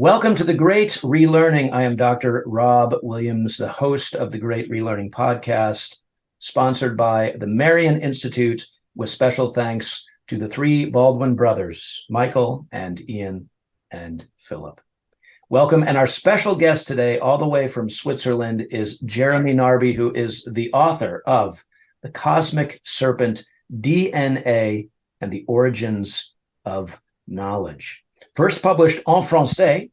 Welcome to The Great Relearning. I am Dr. Rob Williams, the host of the Great Relearning podcast, sponsored by the Marion Institute, with special thanks to the three Baldwin brothers, Michael and Ian and Philip. Welcome. And our special guest today, all the way from Switzerland, is Jeremy Narby, who is the author of The Cosmic Serpent, DNA and the Origins of Knowledge. First published en français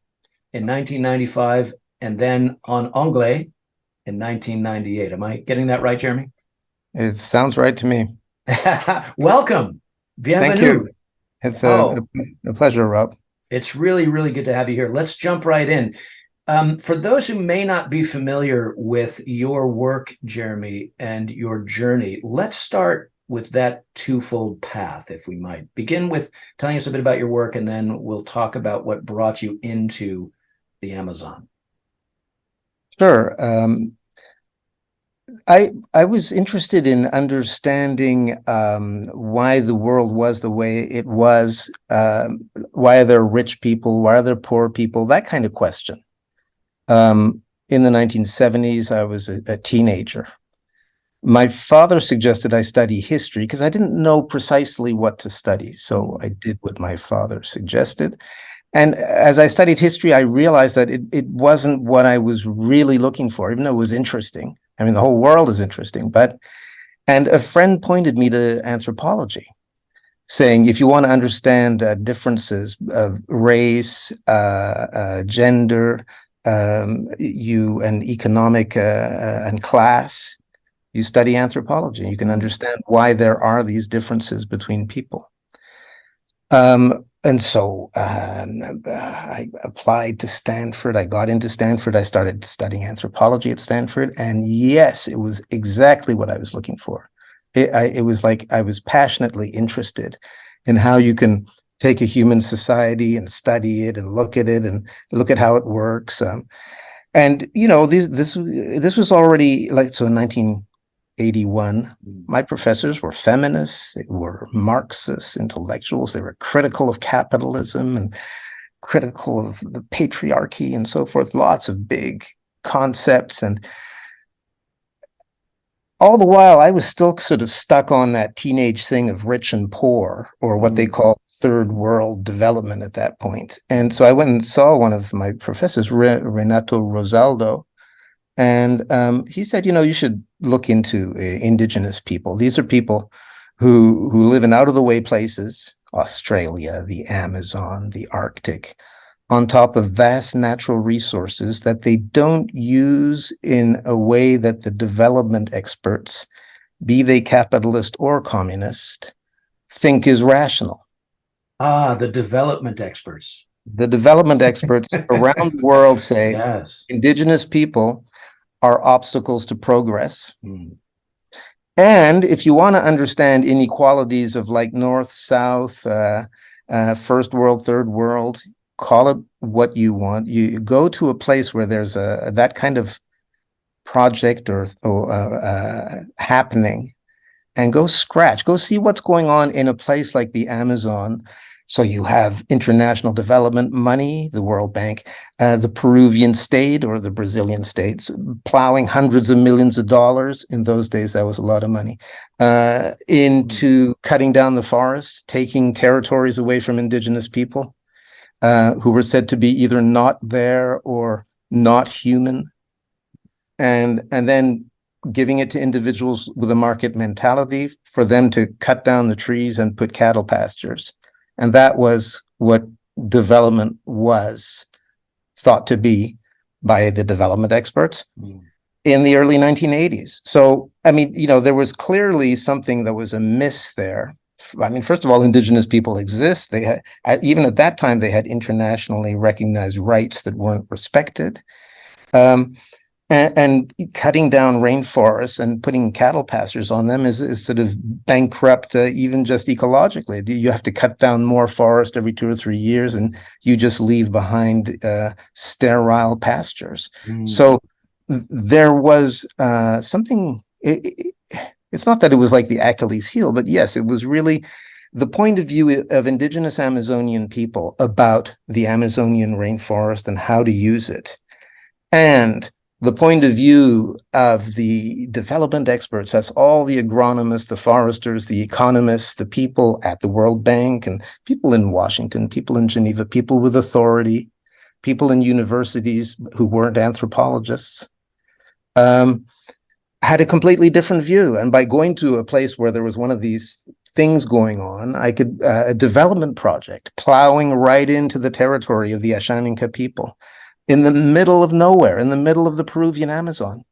in 1995, and then en anglais in 1998. Am I getting that right, Jeremy? It sounds right to me. Welcome. Bienvenue. Thank you. It's a pleasure, Rob. It's really, really good to have you here. Let's jump right in. For those who may not be familiar with your work, Jeremy, and your journey, let's start with that twofold path, if we might. Begin with telling us a bit about your work, and then we'll talk about what brought you into the Amazon. Sure. I was interested in understanding why the world was the way it was. Why are there rich people? Why are there poor people? That kind of question. In the 1970s, I was a teenager. My father suggested I study history because I didn't know precisely what to study. So I did what my father suggested. And as I studied history, I realized that it wasn't what I was really looking for, even though it was interesting. I mean, the whole world is interesting. And a friend pointed me to anthropology, saying, if you want to understand differences of race, gender, and economic and class, you study anthropology. You can understand why there are these differences between people. And so I applied to Stanford. I got into Stanford. I started studying anthropology at Stanford. And yes, it was exactly what I was looking for. It was like I was passionately interested in how you can take a human society and study it and look at it and look at how it works. And, you know, this was already like, so in 1981, my professors were feminists, they were Marxists, intellectuals, they were critical of capitalism and critical of the patriarchy and so forth, lots of big concepts. And all the while, I was still sort of stuck on that teenage thing of rich and poor, or what they call third world development at that point. And so I went and saw one of my professors, Renato Rosaldo, and he said, you know, you should look into indigenous people. These are people who live in out-of-the-way places, Australia, the Amazon, the Arctic, on top of vast natural resources that they don't use in a way that the development experts, be they capitalist or communist, think is rational. The development experts. The development experts around the world say, yes, indigenous people are obstacles to progress. And if you want to understand inequalities of like north, south, first world, third world, call it what you want. You go to a place where there's that kind of project or happening, and go see what's going on in a place like the Amazon. So you have international development money, the World Bank, the Peruvian state or the Brazilian states plowing hundreds of millions of dollars. In those days, that was a lot of money, into cutting down the forest, taking territories away from indigenous people who were said to be either not there or not human, and then giving it to individuals with a market mentality for them to cut down the trees and put cattle pastures. And that was what development was thought to be by the development experts in the early 1980s. So, I mean, you know, there was clearly something that was amiss there. I mean, first of all, indigenous people exist. They had, even at that time, they had internationally recognized rights that weren't respected. And cutting down rainforests and putting cattle pastures on them is sort of bankrupt, even just ecologically. You have to cut down more forest every 2 or 3 years, and you just leave behind sterile pastures. So there was something. It's not that it was like the Achilles heel, but yes, it was really the point of view of indigenous Amazonian people about the Amazonian rainforest and how to use it, and the point of view of the development experts, that's all the agronomists, the foresters, the economists, the people at the World Bank, and people in Washington, people in Geneva, people with authority, people in universities who weren't anthropologists, had a completely different view. And by going to a place where there was one of these things going on, I could, a development project, plowing right into the territory of the Ashaninka people, in the middle of nowhere, in the middle of the Peruvian Amazon.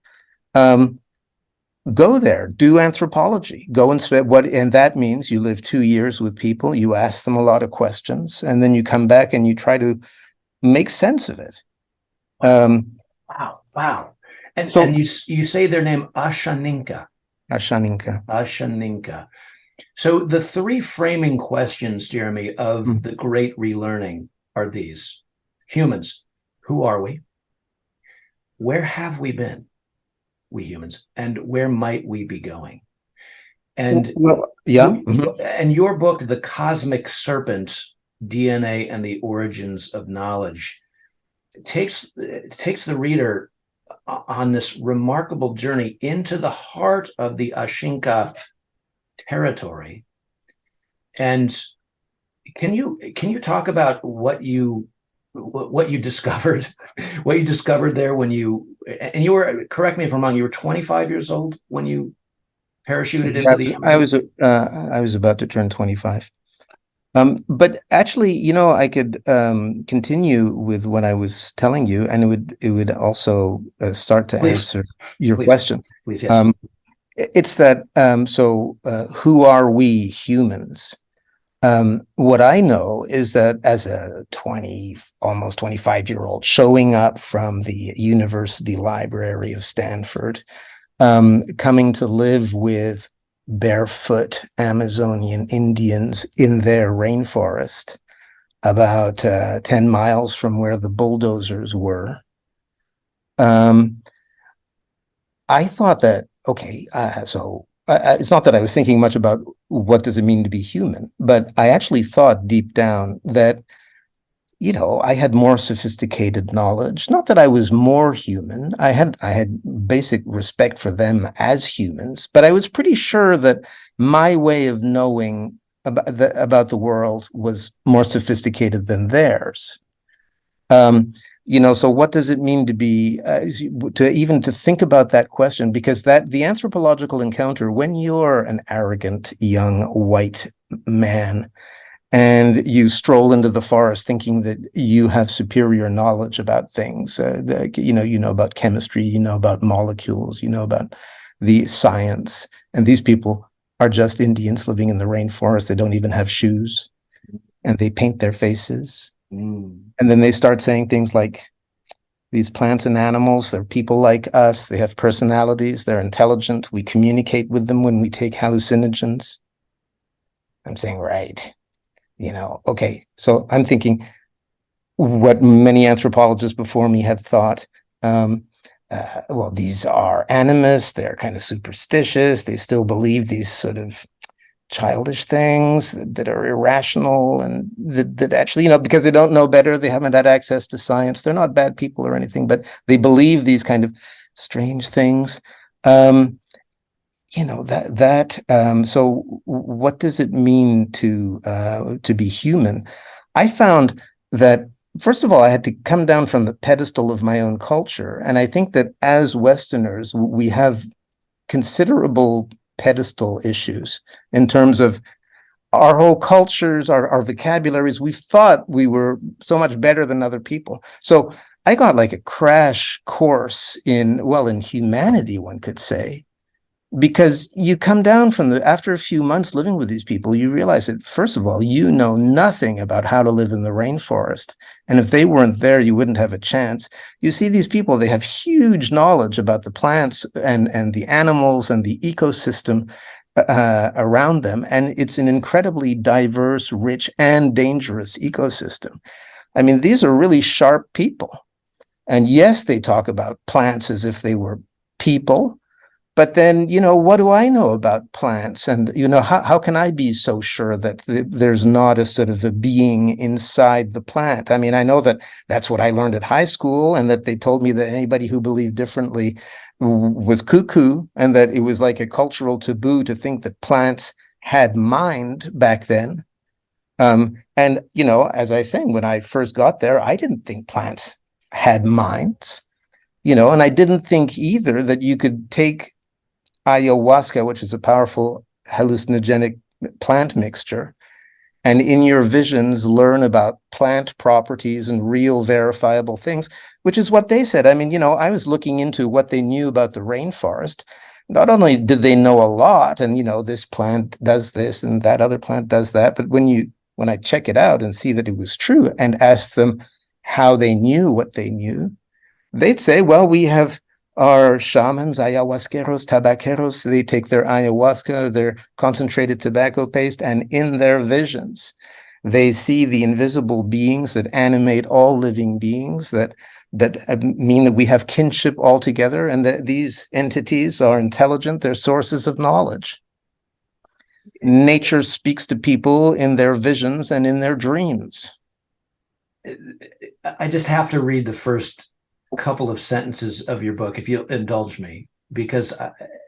Go there, do anthropology, go and spend and that means you live 2 years with people, you ask them a lot of questions, and then you come back and you try to make sense of it. Wow. And you say their name Ashaninka. Ashaninka. So the three framing questions, Jeremy, of the Great Relearning are these. Humans, who are we? Where have we been, we humans? And where might we be going? And and your book, The Cosmic Serpent, DNA and the Origins of Knowledge, takes the reader on this remarkable journey into the heart of the Ashinka territory. And can you talk about what you discovered, there when you were, correct me if I'm wrong, you were 25 years old when you parachuted into the Amazon? I was about to turn 25. But actually, I could continue with what I was telling you, and it would also start to answer your question. Please, yes. It's that, so who are we humans? What I know is that as a almost 25-year-old showing up from the University Library of Stanford, coming to live with barefoot Amazonian Indians in their rainforest, about 10 miles from where the bulldozers were. I thought that, okay, so it's not that I was thinking much about what does it mean to be human, but I actually thought deep down that, I had more sophisticated knowledge. Not that I was more human. I had basic respect for them as humans, but I was pretty sure that my way of knowing about the world was more sophisticated than theirs. So what does it mean to be, to think about that question? Because the anthropological encounter, when you're an arrogant young white man and you stroll into the forest thinking that you have superior knowledge about things, you know about chemistry, you know about molecules, you know about the science, and these people are just Indians living in the rainforest. They don't even have shoes, and they paint their faces. And then they start saying things like, these plants and animals, they're people like us. They have personalities. They're intelligent. We communicate with them when we take hallucinogens. I'm saying, right. Okay. So I'm thinking what many anthropologists before me had thought. Well, these are animists. They're kind of superstitious. They still believe these sort of childish things that are irrational, and that actually, because they don't know better, they haven't had access to science. They're not bad people or anything, but they believe these kind of strange things. So what does it mean to be human? I found that, first of all, I had to come down from the pedestal of my own culture. And I think that as Westerners, we have considerable pedestal issues in terms of our whole cultures, our vocabularies. We thought we were so much better than other people. So I got like a crash course in humanity, one could say, because you come down after a few months living with these people, you realize that, first of all, you know nothing about how to live in the rainforest. And if they weren't there, you wouldn't have a chance. You see these people, they have huge knowledge about the plants and the animals and the ecosystem around them. And it's an incredibly diverse, rich, and dangerous ecosystem. I mean, these are really sharp people. And yes, they talk about plants as if they were people. But then, what do I know about plants? And, how can I be so sure that there's not a sort of a being inside the plant? I mean, I know that that's what I learned at high school, and that they told me that anybody who believed differently was cuckoo, and that it was like a cultural taboo to think that plants had mind back then. And, as I was saying, when I first got there, I didn't think plants had minds, and I didn't think either that you could take ayahuasca, which is a powerful hallucinogenic plant mixture, and in your visions learn about plant properties and real verifiable things, which is what they said. I mean, I was looking into what they knew about the rainforest. Not only did they know a lot, and this plant does this and that other plant does that, but when I check it out and see that it was true and ask them how they knew what they knew, they'd say, well, we have our shamans, ayahuasqueros, tabaqueros. They take their ayahuasca, their concentrated tobacco paste, and in their visions, they see the invisible beings that animate all living beings, that mean that we have kinship all together, and that these entities are intelligent. They're sources of knowledge. Nature speaks to people in their visions and in their dreams. I just have to read the first couple of sentences of your book, if you'll indulge me, because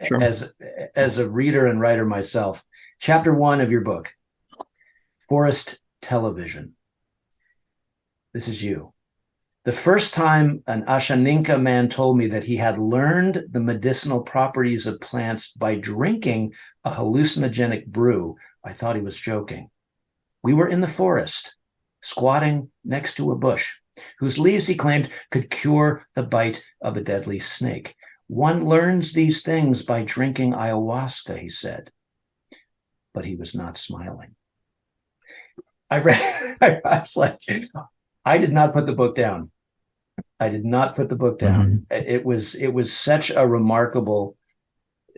Sure. as a reader and writer myself, chapter 1 of your book, Forest Television. This is you. The first time an Ashaninka man told me that he had learned the medicinal properties of plants by drinking a hallucinogenic brew, I thought he was joking. We were in the forest, squatting next to a bush, whose leaves he claimed could cure the bite of a deadly snake. One learns these things by drinking ayahuasca, he said. But he was not smiling. I was like, I did not put the book down. I did not put the book down. Mm-hmm. It was such a remarkable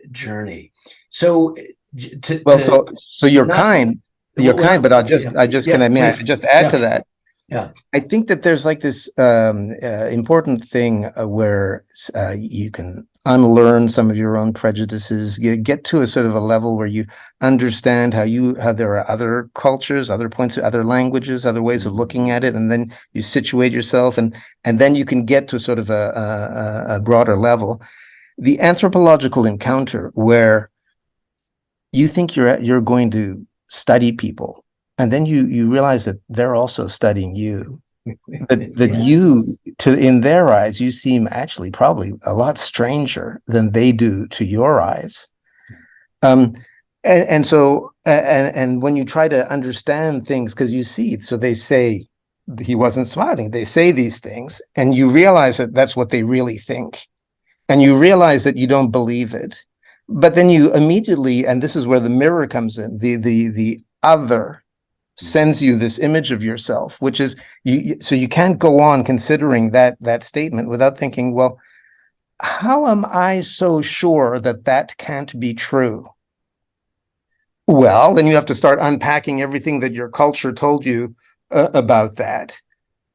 journey. So you're kind. You're kind, but I just add to that. Yeah, I think that there's like this important thing where you can unlearn some of your own prejudices, get to a sort of a level where you understand how there are other cultures, other points, other languages, other ways of looking at it, and then you situate yourself, and then you can get to sort of a broader level. The anthropological encounter where you think you're going to study people, and then you realize that they're also studying you. That yes. You, in their eyes, you seem actually probably a lot stranger than they do to your eyes. And so when you try to understand things, because you see, so they say he wasn't smiling. They say these things, and you realize that that's what they really think, and you realize that you don't believe it. But then you immediately, and this is where the mirror comes in, the other sends you this image of yourself, which is so you can't go on considering that statement without thinking, well, how am I so sure that can't be true? Well, then you have to start unpacking everything that your culture told you about that.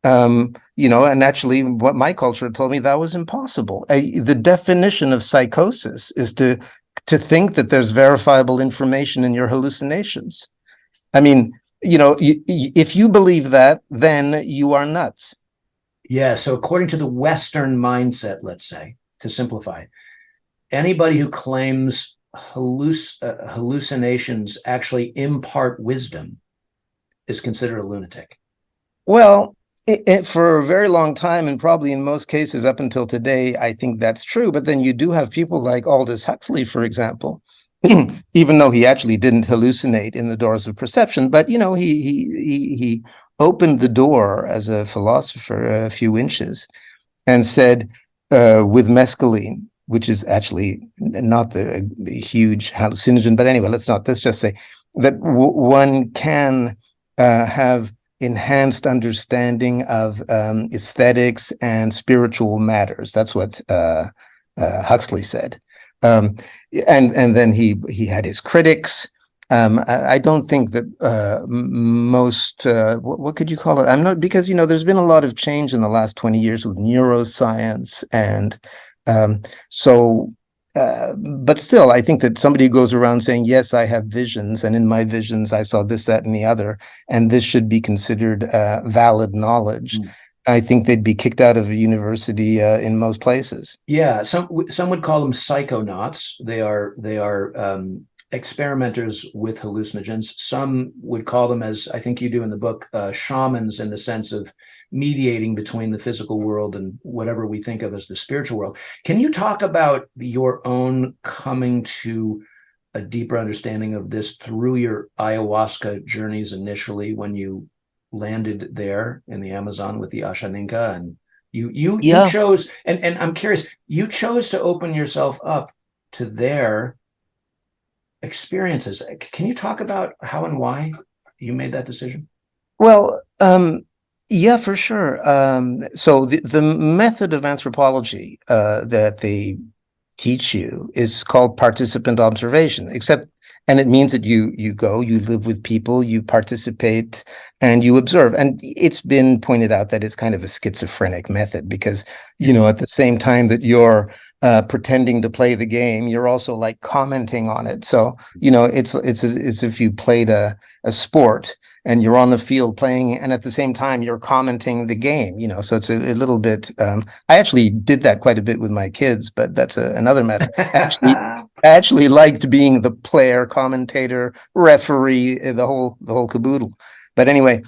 And actually what my culture told me, that was impossible. The definition of psychosis is to think that there's verifiable information in your hallucinations. I mean, if you believe that, then you are nuts. Yeah. So according to the Western mindset, let's say, to simplify, anybody who claims hallucinations actually impart wisdom is considered a lunatic. Well, for a very long time, and probably in most cases up until today, I think that's true. But then you do have people like Aldous Huxley, for example, even though he actually didn't hallucinate in the doors of perception, but he opened the door as a philosopher a few inches and said, with mescaline, which is actually not the huge hallucinogen, but anyway, let's just say that one can have enhanced understanding of aesthetics and spiritual matters. That's what Huxley said. And then he had his critics. I don't think that most what could you call it? I'm not, because there's been a lot of change in the last 20 years with neuroscience, and so but still, I think that somebody who goes around saying, yes, I have visions, and in my visions, I saw this, that, and the other, and this should be considered valid knowledge. I think they'd be kicked out of a university in most places. Yeah, some would call them psychonauts. They are experimenters with hallucinogens. Some would call them, as I think you do in the book, shamans, in the sense of mediating between the physical world and whatever we think of as the spiritual world. Can you talk about your own coming to a deeper understanding of this through your ayahuasca journeys initially, when you landed there in the Amazon with the Ashaninka, and you chose, and I'm curious, you chose to open yourself up to their experiences. Can you talk about how and why you made that decision? Well, yeah, for sure. So the method of anthropology that they teach you is called participant observation, and it means that you go, you live with people, you participate, and you observe. And it's been pointed out that it's kind of a schizophrenic method because, at the same time that you're pretending to play the game, you're also like commenting on it. So, it's as if you played a sport and you're on the field playing, and at the same time you're commenting the game, so it's a little bit, I actually did that quite a bit with my kids, but that's another matter. I actually liked being the player, commentator, referee, the whole caboodle. But anyway,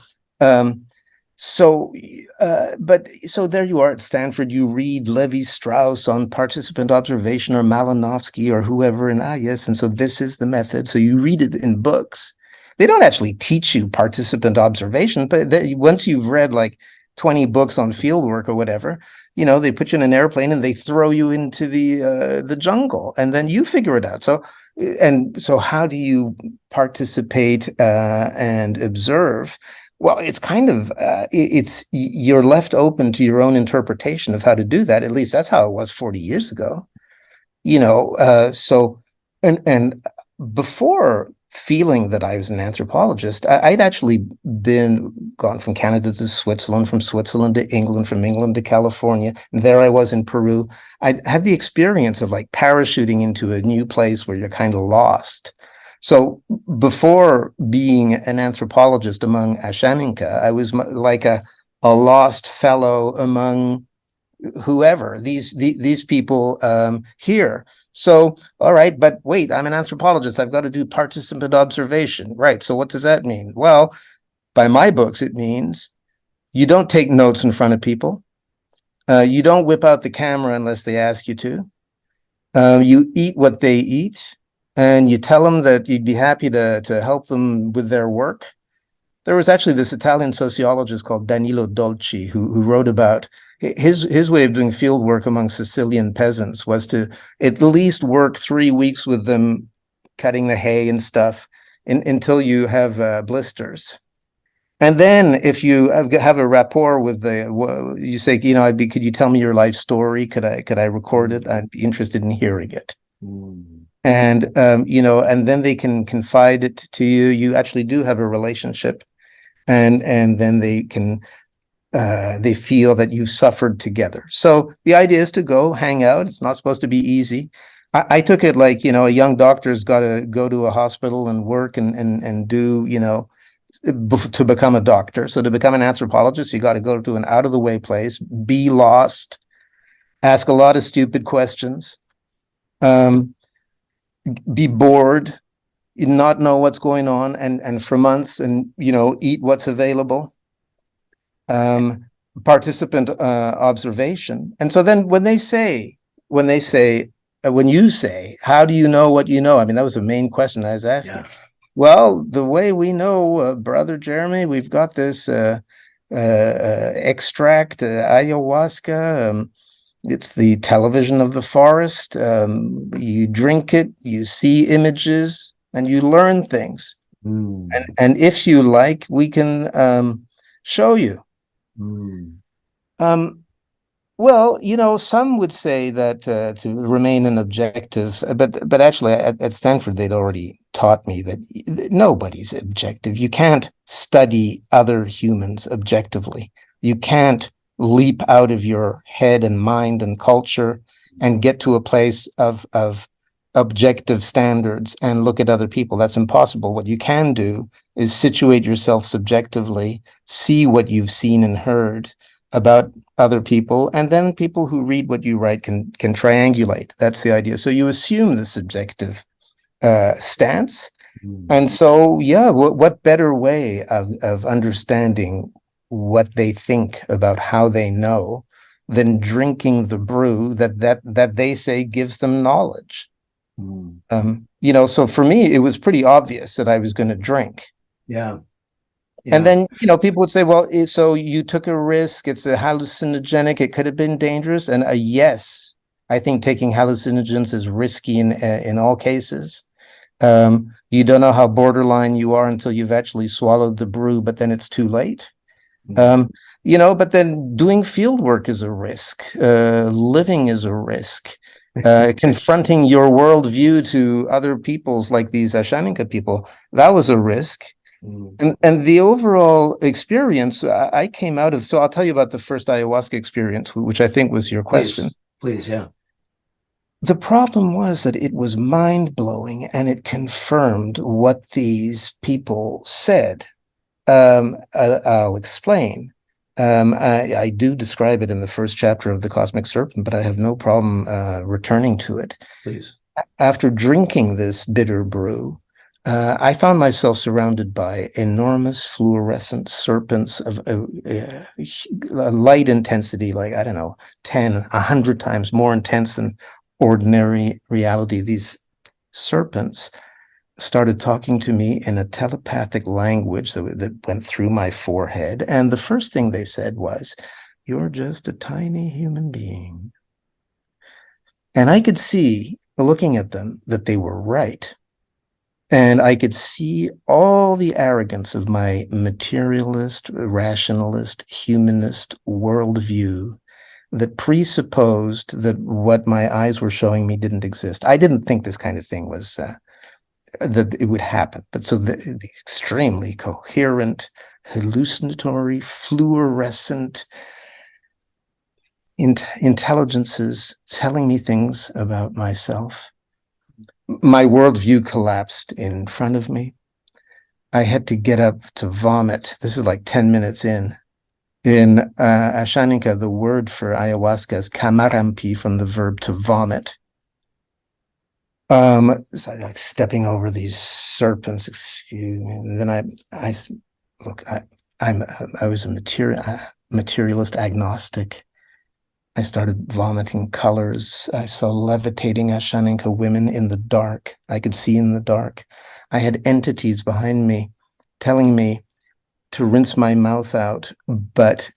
so there you are at Stanford. You read Levi-Strauss on participant observation, or Malinowski, or whoever, and yes, and so this is the method. So you read it in books. They don't actually teach you participant observation, but once you've read like 20 books on field work or whatever, they put you in an airplane and they throw you into the jungle, and then you figure it out. So how do you participate and observe? Well, it's kind of you're left open to your own interpretation of how to do that. At least that's how it was 40 years ago. So and before feeling that I was an anthropologist, I'd actually gone from Canada to Switzerland, from Switzerland to England, from England to California, and there I was in Peru. I had the experience of like parachuting into a new place where you're kind of lost. So before being an anthropologist among Ashaninka, I was like a lost fellow among whoever, these people here. So, all right, but wait, I'm an anthropologist. I've got to do participant observation. Right. So what does that mean? Well, by my books, it means you don't take notes in front of people. You don't whip out the camera unless they ask you to. You eat what they eat, and you tell them that you'd be happy to help them with their work. There was actually this Italian sociologist called Danilo Dolci who wrote about his way of doing field work among Sicilian peasants was to at least work 3 weeks with them, cutting the hay and stuff until you have blisters. And then if you have a rapport with you say, could you tell me your life story? Could I record it? I'd be interested in hearing it. And, and then they can confide it to you. You actually do have a relationship. And then they can, they feel that you suffered together. So the idea is to go hang out. It's not supposed to be easy. I took it like, a young doctor's got to go to a hospital and work and do, to become a doctor. So to become an anthropologist, you got to go to an out of the way place, be lost, ask a lot of stupid questions, be bored, not know what's going on, and for months, and eat what's available. Participant observation. And so then when you say, how do you know what you know? I mean, that was the main question I was asking. Yeah. Well, the way we know, Brother Jeremy, we've got this extract, ayahuasca. It's the television of the forest. You drink it, you see images, and you learn things. And if you like, we can show you. Well, some would say that to remain an objective, but actually at Stanford, they'd already taught me that nobody's objective. You can't study other humans objectively. You can't leap out of your head and mind and culture and get to a place of objective standards and look at other people. That's impossible. What you can do is situate yourself subjectively, see what you've seen and heard about other people, and then people who read what you write can triangulate. That's the idea. So you assume the subjective stance. And so, yeah, what better way of understanding what they think about how they know than drinking the brew that they say gives them knowledge. So for me, it was pretty obvious that I was going to drink. Yeah. And then, people would say, well, so you took a risk. It's a hallucinogenic. It could have been dangerous. And yes, I think taking hallucinogens is risky in all cases. You don't know how borderline you are until you've actually swallowed the brew, but then it's too late. But then doing field work is a risk. Living is a risk. Confronting your worldview to other people's, like these Ashaninka people, that was a risk. And the overall experience I came out of, so I'll tell you about the first ayahuasca experience, which I think was your question. Please, yeah. The problem was that it was mind-blowing and it confirmed what these people said. I'll explain. I do describe it in the first chapter of the Cosmic Serpent, but I have no problem returning to it. Please. After drinking this bitter brew, I found myself surrounded by enormous fluorescent serpents of light intensity, like, I don't know, 10, 100 times more intense than ordinary reality. These serpents started talking to me in a telepathic language that went through my forehead. And the first thing they said was, "You're just a tiny human being." And I could see, looking at them, that they were right. And I could see all the arrogance of my materialist, rationalist, humanist worldview that presupposed that what my eyes were showing me didn't exist. I didn't think this kind of thing was, that it would happen. But so the extremely coherent, hallucinatory, fluorescent intelligences telling me things about myself. My worldview collapsed in front of me. I had to get up to vomit. This is like 10 minutes in. In Ashaninka, the word for ayahuasca is kamarampi, from the verb to vomit. So like stepping over these serpents, excuse me. And then I was a materialist agnostic. I started vomiting colors. I saw levitating Ashaninka women in the dark. I could see in the dark. I had entities behind me telling me to rinse my mouth out, but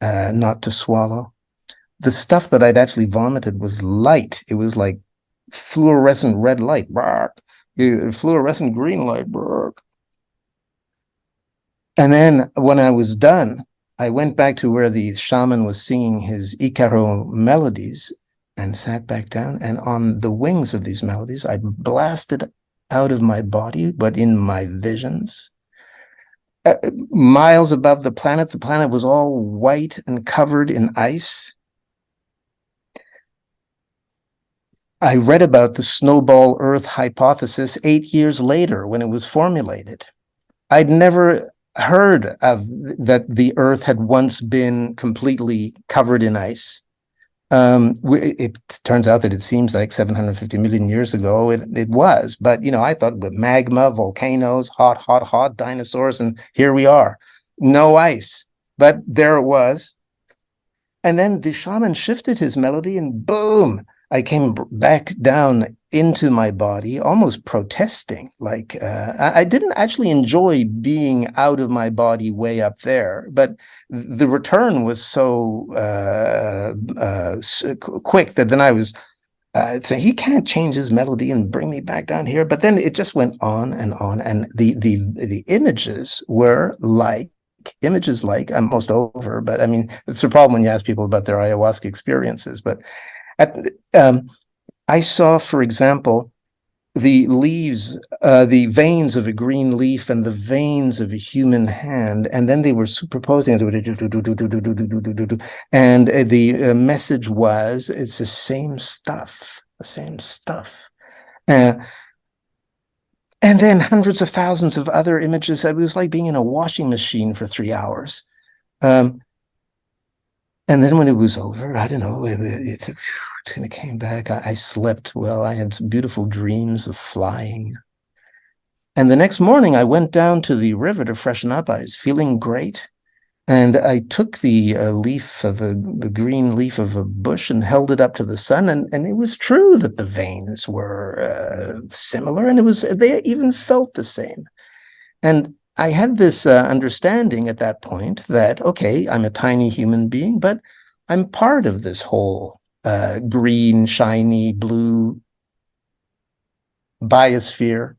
not to swallow. The stuff that I'd actually vomited was light. It was like fluorescent red light, fluorescent green light. And then when I was done, I went back to where the shaman was singing his Icaro melodies and sat back down. And on the wings of these melodies, I blasted out of my body, but in my visions, miles above the planet was all white and covered in ice. I read about the snowball Earth hypothesis 8 years later when it was formulated. I'd never heard of that the Earth had once been completely covered in ice. It turns out that it seems like 750 million years ago it was, but I thought with magma, volcanoes, hot dinosaurs, and here we are, no ice, but there it was. And then the shaman shifted his melody, and boom, I came back down into my body, almost protesting. Like I didn't actually enjoy being out of my body way up there, but the return was so quick that then I was saying, he can't change his melody and bring me back down here. But then it just went on, and the images were like, I'm almost over, but I mean, it's a problem when you ask people about their ayahuasca experiences. But I saw, for example, the leaves, the veins of a green leaf and the veins of a human hand, and then they were superposing it. And the message was, it's the same stuff, the same stuff. And then hundreds of thousands of other images. It was like being in a washing machine for 3 hours. And then when it was over, I don't know, it kind of came back. I slept well. I had beautiful dreams of flying. And the next morning, I went down to the river to freshen up. I was feeling great. And I took the green leaf of a bush and held it up to the sun. And it was true that the veins were similar, and they even felt the same. And I had this understanding at that point that, okay, I'm a tiny human being, but I'm part of this whole green, shiny, blue biosphere,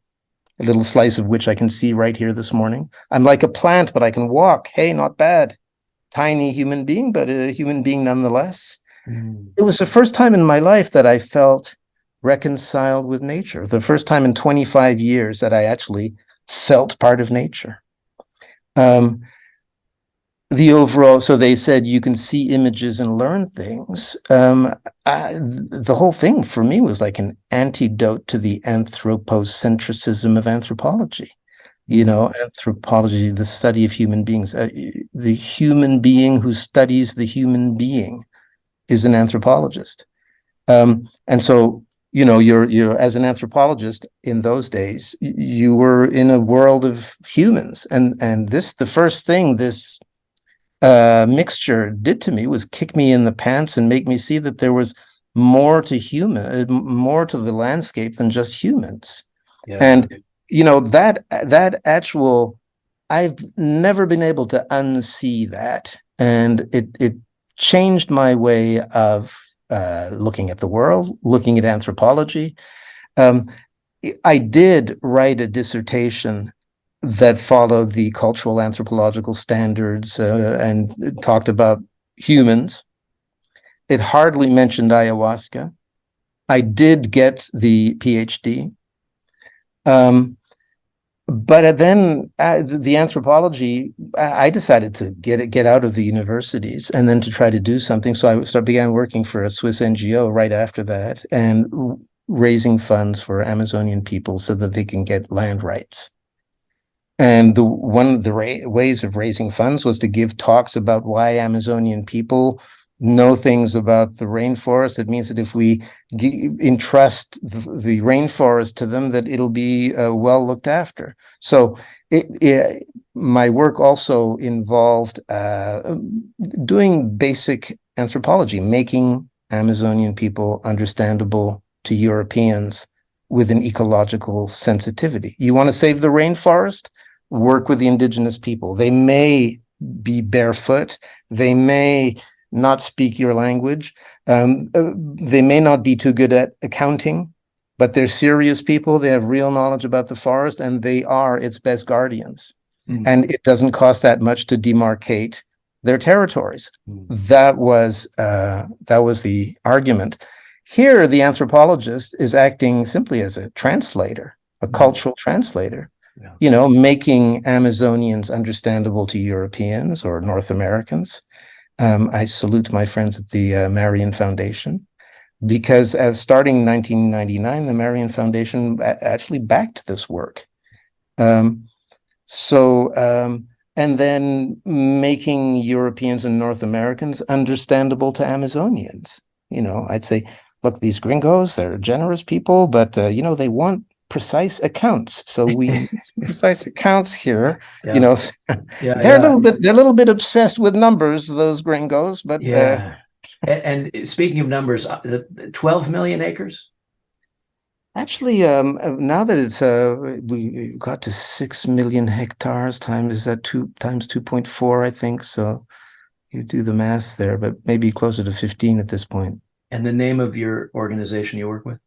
a little slice of which I can see right here this morning. I'm like a plant, but I can walk. Hey, not bad. Tiny human being, but a human being nonetheless. It was the first time in my life that I felt reconciled with nature. The first time in 25 years that I actually felt part of nature. The overall, so they said you can see images and learn things. The whole thing for me was like an antidote to the anthropocentrism of anthropology. You know, anthropology, the study of human beings. The human being who studies the human being is an anthropologist. And so, you know, you're as an anthropologist in those days, you were in a world of humans, and the first thing this mixture did to me was kick me in the pants and make me see that there was more to the landscape than just humans. Yeah. And you know, that actual, I've never been able to unsee that, and it changed my way of looking at the world, looking at anthropology. I did write a dissertation that followed the cultural anthropological standards and talked about humans. It hardly mentioned ayahuasca. I did get the PhD. But then the anthropology, I decided to get out of the universities and then to try to do something. So I began working for a Swiss NGO right after that and raising funds for Amazonian people so that they can get land rights. And one of the ways of raising funds was to give talks about why Amazonian people know things about the rainforest. It means that if we entrust the rainforest to them, that it'll be well looked after. So my work also involved doing basic anthropology, making Amazonian people understandable to Europeans with an ecological sensitivity. You want to save the rainforest? Work with the indigenous people. They may be barefoot. They may not speak your language. They may not be too good at accounting, but they're serious people. They have real knowledge about the forest, and they are its best guardians. And it doesn't cost that much to demarcate their territories. That was the argument. Here, the anthropologist is acting simply as a translator, a cultural translator. Yeah. You know, making Amazonians understandable to Europeans or North Americans. I salute my friends at the Marian Foundation, because starting in 1999, the Marian Foundation actually backed this work. And then making Europeans and North Americans understandable to Amazonians. You know, I'd say, look, these gringos, they're generous people, but, you know, they want precise accounts. So we precise accounts here. Yeah. You know, they're a little bit obsessed with numbers, those gringos. But yeah. And speaking of numbers, 12 million acres. Actually, now that it's we got to 6 million hectares times 2.4, I think. So you do the math there, but maybe closer to 15 at this point. And the name of your organization you work with?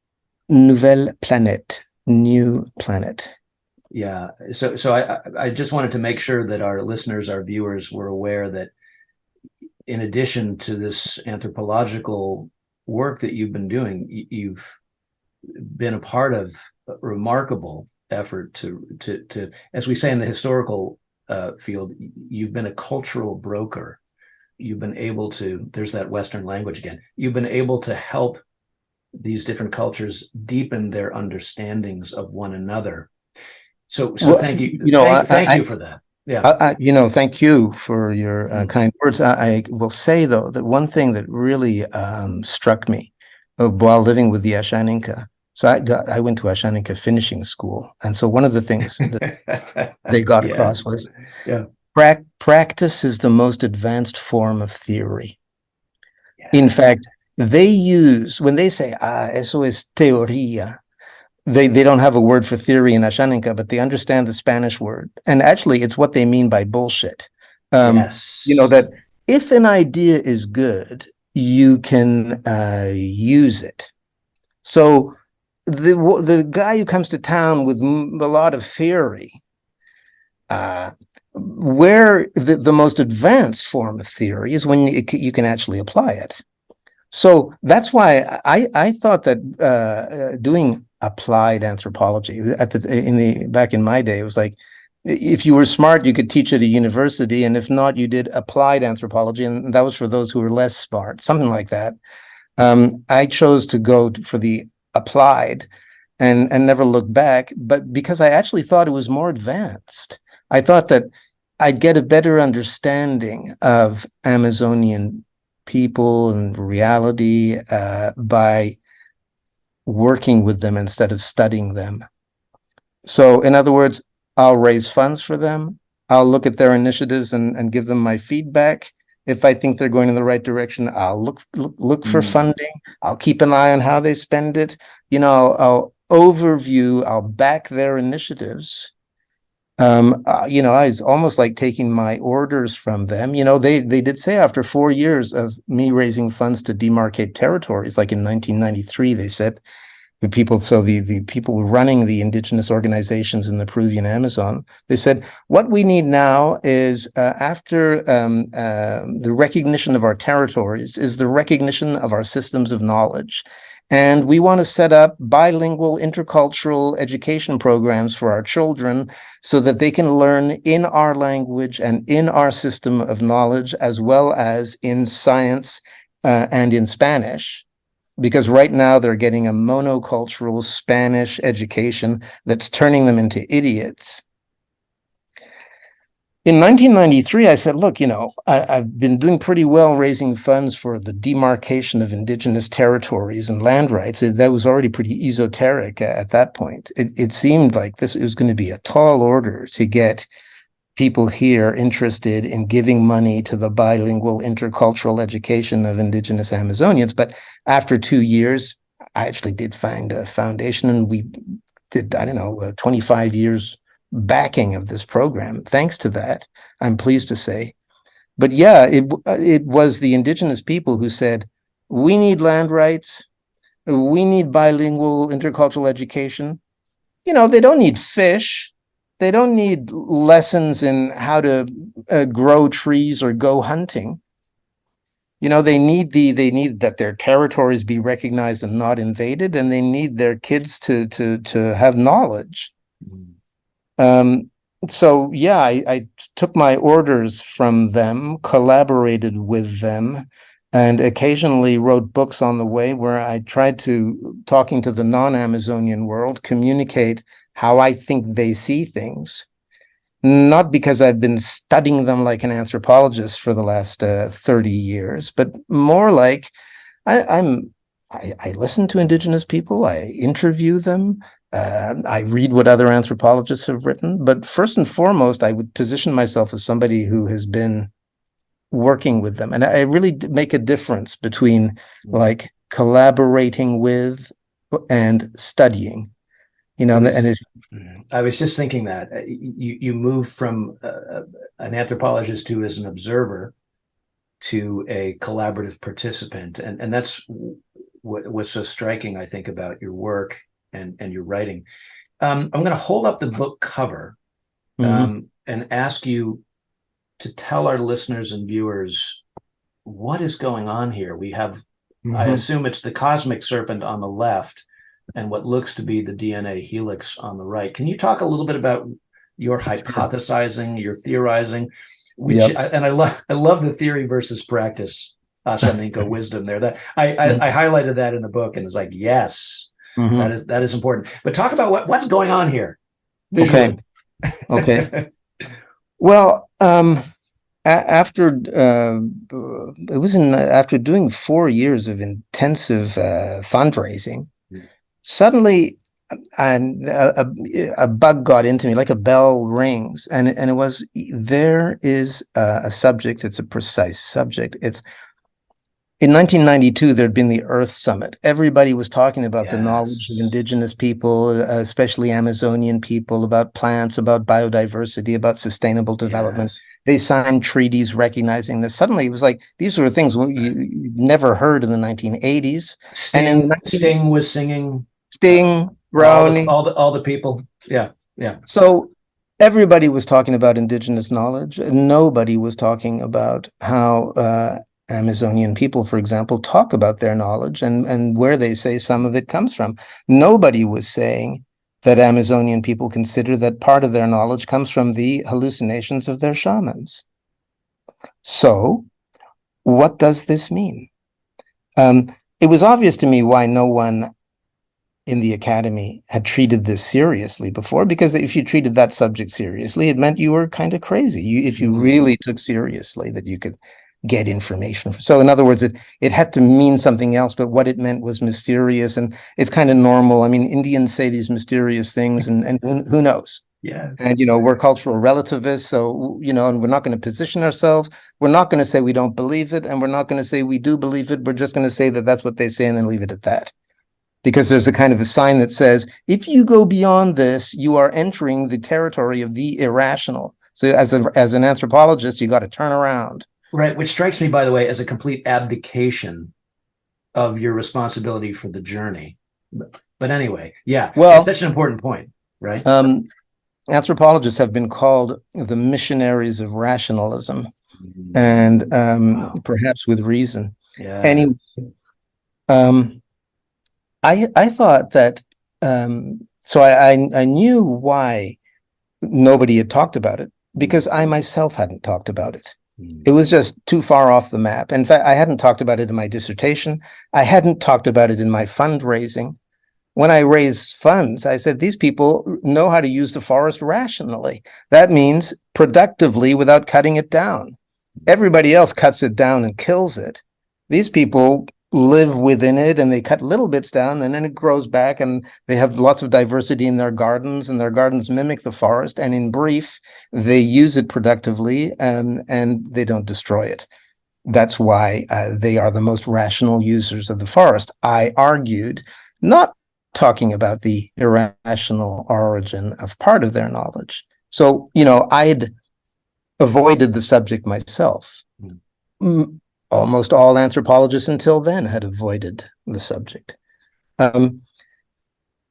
Nouvelle Planète. New Planet. Yeah. So I just wanted to make sure that our listeners, our viewers, were aware that in addition to this anthropological work that you've been doing, you've been a part of remarkable effort to, as we say in the historical field, you've been a cultural broker. You've been able to, there's that Western language again. You've been able to help these different cultures deepen their understandings of one another. So Well, thank you. you know, Thank you for that. Yeah. thank you for your kind words. I will say though that one thing that really struck me while living with the Ashaninka. So I went to Ashaninka finishing school, and so one of the things that they got across Yes. was Yeah. practice is the most advanced form of theory. Yeah. In fact, they use when they say eso es teoría. They don't have a word for theory in Ashaninka, but they understand the Spanish word. And actually, it's what they mean by bullshit. Yes. That if an idea is good, you can use it. So the guy who comes to town with a lot of theory, where the most advanced form of theory is when you can actually apply it. So that's why I thought that doing applied anthropology back in my day, it was like if you were smart, you could teach at a university, and if not, you did applied anthropology, and that was for those who were less smart, something like that. I chose to go for the applied and never look back, but because I actually thought it was more advanced. I thought that I'd get a better understanding of Amazonian people and reality by working with them instead of studying them. So in other words, I'll raise funds for them. I'll look at their initiatives and give them my feedback. If I think they're going in the right direction, I'll look for funding. I'll keep an eye on how they spend it. I'll overview, I'll back their initiatives. I was almost like taking my orders from them. They did say after 4 years of me raising funds to demarcate territories, like in 1993, they said the people running the indigenous organizations in the Peruvian Amazon, they said, what we need now is after the recognition of our territories is the recognition of our systems of knowledge. And we want to set up bilingual intercultural education programs for our children so that they can learn in our language and in our system of knowledge, as well as in science and in Spanish. Because right now they're getting a monocultural Spanish education that's turning them into idiots. In 1993, I said, look, I've been doing pretty well raising funds for the demarcation of indigenous territories and land rights. That was already pretty esoteric at that point. It seemed like this was going to be a tall order to get people here interested in giving money to the bilingual intercultural education of indigenous Amazonians. But after 2 years, I actually did find a foundation, and we did, 25 years backing of this program. Thanks to that, I'm pleased to say. But yeah, it was the indigenous people who said, we need land rights. We need bilingual intercultural education. They don't need fish. They don't need lessons in how to grow trees or go hunting. They need that their territories be recognized and not invaded, and they need their kids to have knowledge. So yeah, I took my orders from them, collaborated with them, and occasionally wrote books on the way where I tried to, talking to the non-Amazonian world, communicate how I think they see things. Not because I've been studying them like an anthropologist for the last 30 years, but more like I listen to indigenous people, I interview them, I read what other anthropologists have written, but first and foremost, I would position myself as somebody who has been working with them. And I really make a difference between like collaborating with and studying. I was just thinking that you move from an anthropologist who is an observer to a collaborative participant, and that's what's so striking, I think, about your work and your writing. I'm going to hold up the book cover and ask you to tell our listeners and viewers what is going on here. We have, I assume it's the Cosmic Serpent on the left, and what looks to be the DNA helix on the right. Can you talk a little bit about your hypothesizing, your theorizing, which Yep. I love the theory versus practice, Shaminko wisdom there. That I Mhm. highlighted that in the book, and it's like, yes, Mhm. that is important. But talk about what's going on here Okay. visually. Okay. Well, after it was in after doing 4 years of intensive fundraising, suddenly a bug got into me, like a bell rings, and it was, there is a subject. It's a precise subject. It's in 1992, there'd been the Earth Summit. Everybody was talking about the knowledge of Yes. indigenous people, especially Amazonian people, about plants, about biodiversity, about sustainable development. Yes. They signed treaties recognizing this. Suddenly, it was like these were things Right. you never heard in the 1980s. And in the Sting was singing. Sting, Brownie. All the people. Yeah. Yeah. So everybody was talking about indigenous knowledge. Nobody was talking about how Amazonian people, for example, talk about their knowledge and where they say some of it comes from. Nobody was saying that Amazonian people consider that part of their knowledge comes from the hallucinations of their shamans. So, what does this mean? It was obvious to me why no one in the academy had treated this seriously before, because if you treated that subject seriously, it meant you were kind of crazy. If you really took seriously that you could get information. So in other words, it had to mean something else, but what it meant was mysterious, and it's kind of normal. I mean, Indians say these mysterious things, and who knows? Yes. And, we're cultural relativists. So, and we're not going to position ourselves. We're not going to say we don't believe it, and we're not going to say we do believe it. We're just going to say that that's what they say and then leave it at that, because there's a kind of a sign that says, if you go beyond this, you are entering the territory of the irrational. So as an anthropologist, you got to turn around. Right. Which strikes me, by the way, as a complete abdication of your responsibility for the journey. But anyway, yeah, it's Well, such an important point, right? anthropologists have been called the missionaries of rationalism, and Wow. perhaps with reason. Yeah. Anyway, um, I thought that, so I knew why nobody had talked about it, because I myself hadn't talked about it. It was just too far off the map. In fact, I hadn't talked about it in my dissertation. I hadn't talked about it in my fundraising. When I raised funds, I said, these people know how to use the forest rationally. That means productively without cutting it down. Everybody else cuts it down and kills it. These people live within it, and they cut little bits down, and then it grows back, and they have lots of diversity in their gardens, and their gardens mimic the forest. And in brief, they use it productively, and they don't destroy it. That's why they are the most rational users of the forest. I argued, not talking about the irrational origin of part of their knowledge. So, I'd avoided the subject myself. Almost all anthropologists until then had avoided the subject.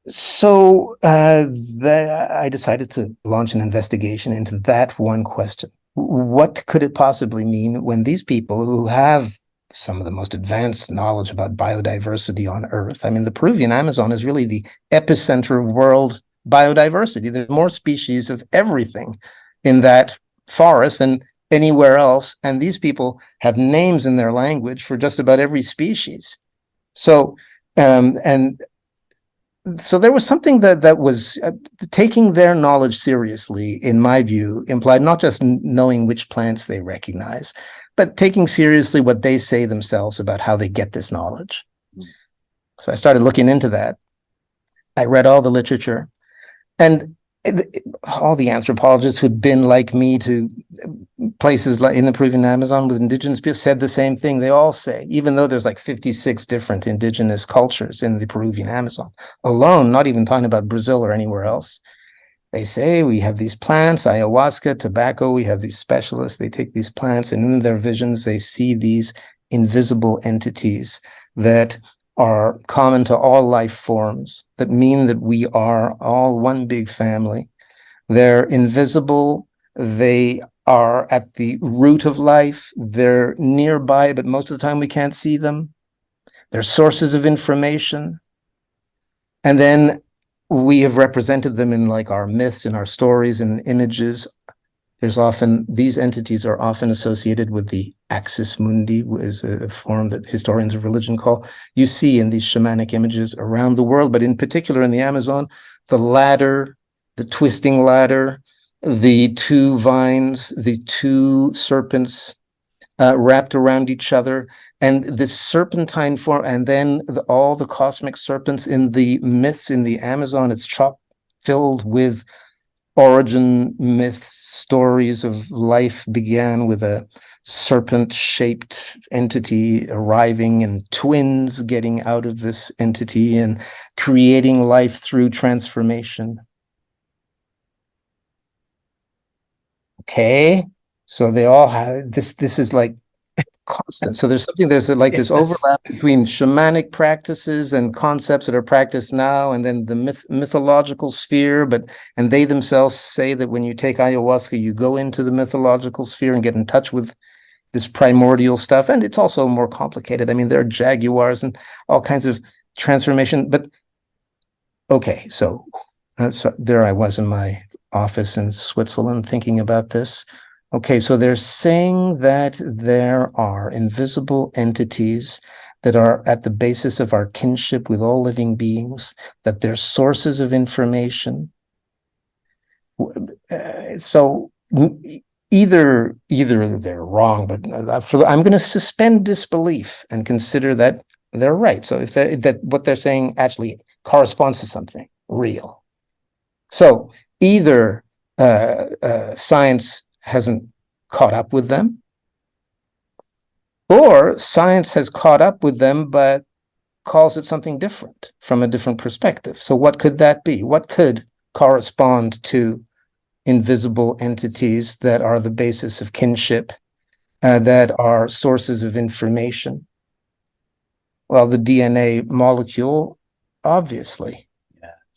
So I decided to launch an investigation into that one question. What could it possibly mean when these people, who have some of the most advanced knowledge about biodiversity on Earth — I mean, the Peruvian Amazon is really the epicenter of world biodiversity. There's more species of everything in that forest than anywhere else, and these people have names in their language for just about every species. So, and so there was something that was taking their knowledge seriously, in my view, implied not just knowing which plants they recognize, but taking seriously what they say themselves about how they get this knowledge. So I started looking into that. I read all the literature, and all the anthropologists who'd been like me to places like in the Peruvian Amazon with indigenous people said the same thing. They all say, even though there's like 56 different indigenous cultures in the Peruvian Amazon alone, not even talking about Brazil or anywhere else, they say we have these plants, ayahuasca, tobacco, we have these specialists, they take these plants, and in their visions, they see these invisible entities that are common to all life forms, that mean that we are all one big family. They're invisible. They are at the root of life. They're nearby, but most of the time we can't see them. They're sources of information. And then we have represented them in like our myths and our stories and images. These entities are often associated with the axis mundi, is a form that historians of religion call. You see in these shamanic images around the world, but in particular in the Amazon, the ladder, the twisting ladder, the two vines, the two serpents wrapped around each other, and this serpentine form, and then all the cosmic serpents in the myths in the Amazon. It's chock filled with origin myths, stories of life began with a serpent-shaped entity arriving and twins getting out of this entity and creating life through transformation. Okay, so they all have this. This is like constant. So there's like this overlap between shamanic practices and concepts that are practiced now, and then the mythological sphere. And they themselves say that when you take ayahuasca, you go into the mythological sphere and get in touch with this primordial stuff. And it's also more complicated. I mean, there are jaguars and all kinds of transformation. But okay, so there I was in my office in Switzerland thinking about this. Okay, so they're saying that there are invisible entities that are at the basis of our kinship with all living beings, that they're sources of information. So either they're wrong, but I'm going to suspend disbelief and consider that they're right. So if that what they're saying actually corresponds to something real. So either science hasn't caught up with them, or science has caught up with them but calls it something different from a different perspective. So what could that be? What could correspond to invisible entities that are the basis of kinship, that are sources of information? Well, the DNA molecule, obviously.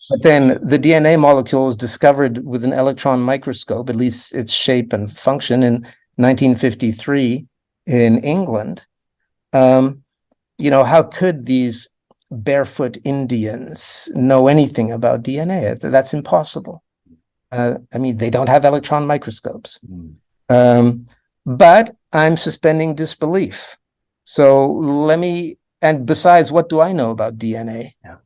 But then the DNA molecule was discovered with an electron microscope, at least its shape and function, in 1953 in England. How could these barefoot Indians know anything about DNA? That's impossible. I mean, they don't have electron microscopes. But I'm suspending disbelief. So and besides, what do I know about DNA? Yeah.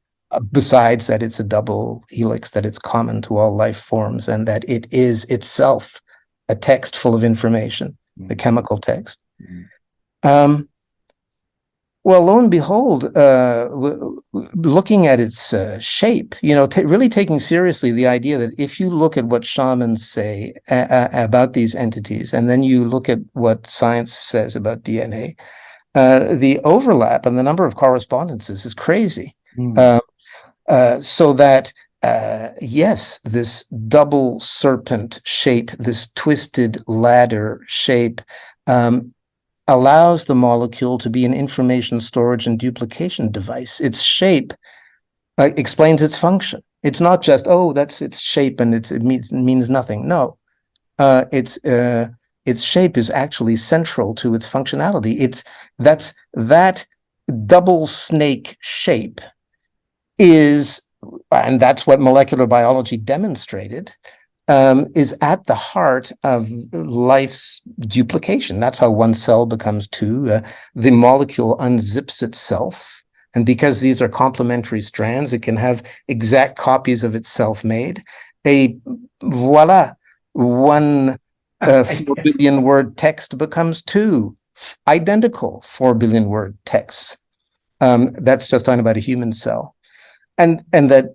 Besides that it's a double helix, that it's common to all life forms, and that it is itself a text full of information, the chemical text. Well, lo and behold, looking at its shape, really taking seriously the idea that if you look at what shamans say about these entities, and then you look at what science says about DNA, the overlap and the number of correspondences is crazy. So that, yes, this double serpent shape, this twisted ladder shape, allows the molecule to be an information storage and duplication device. Its shape explains its function. It's not just, that's its shape and it means nothing. No, its shape is actually central to its functionality. That double snake shape is, and that's what molecular biology demonstrated, is at the heart of life's duplication. That's how one cell becomes two. The molecule unzips itself, and because these are complementary strands, it can have exact copies of itself made. Voila, one 4 billion word text becomes two identical 4 billion word texts. That's just talking about a human cell. And that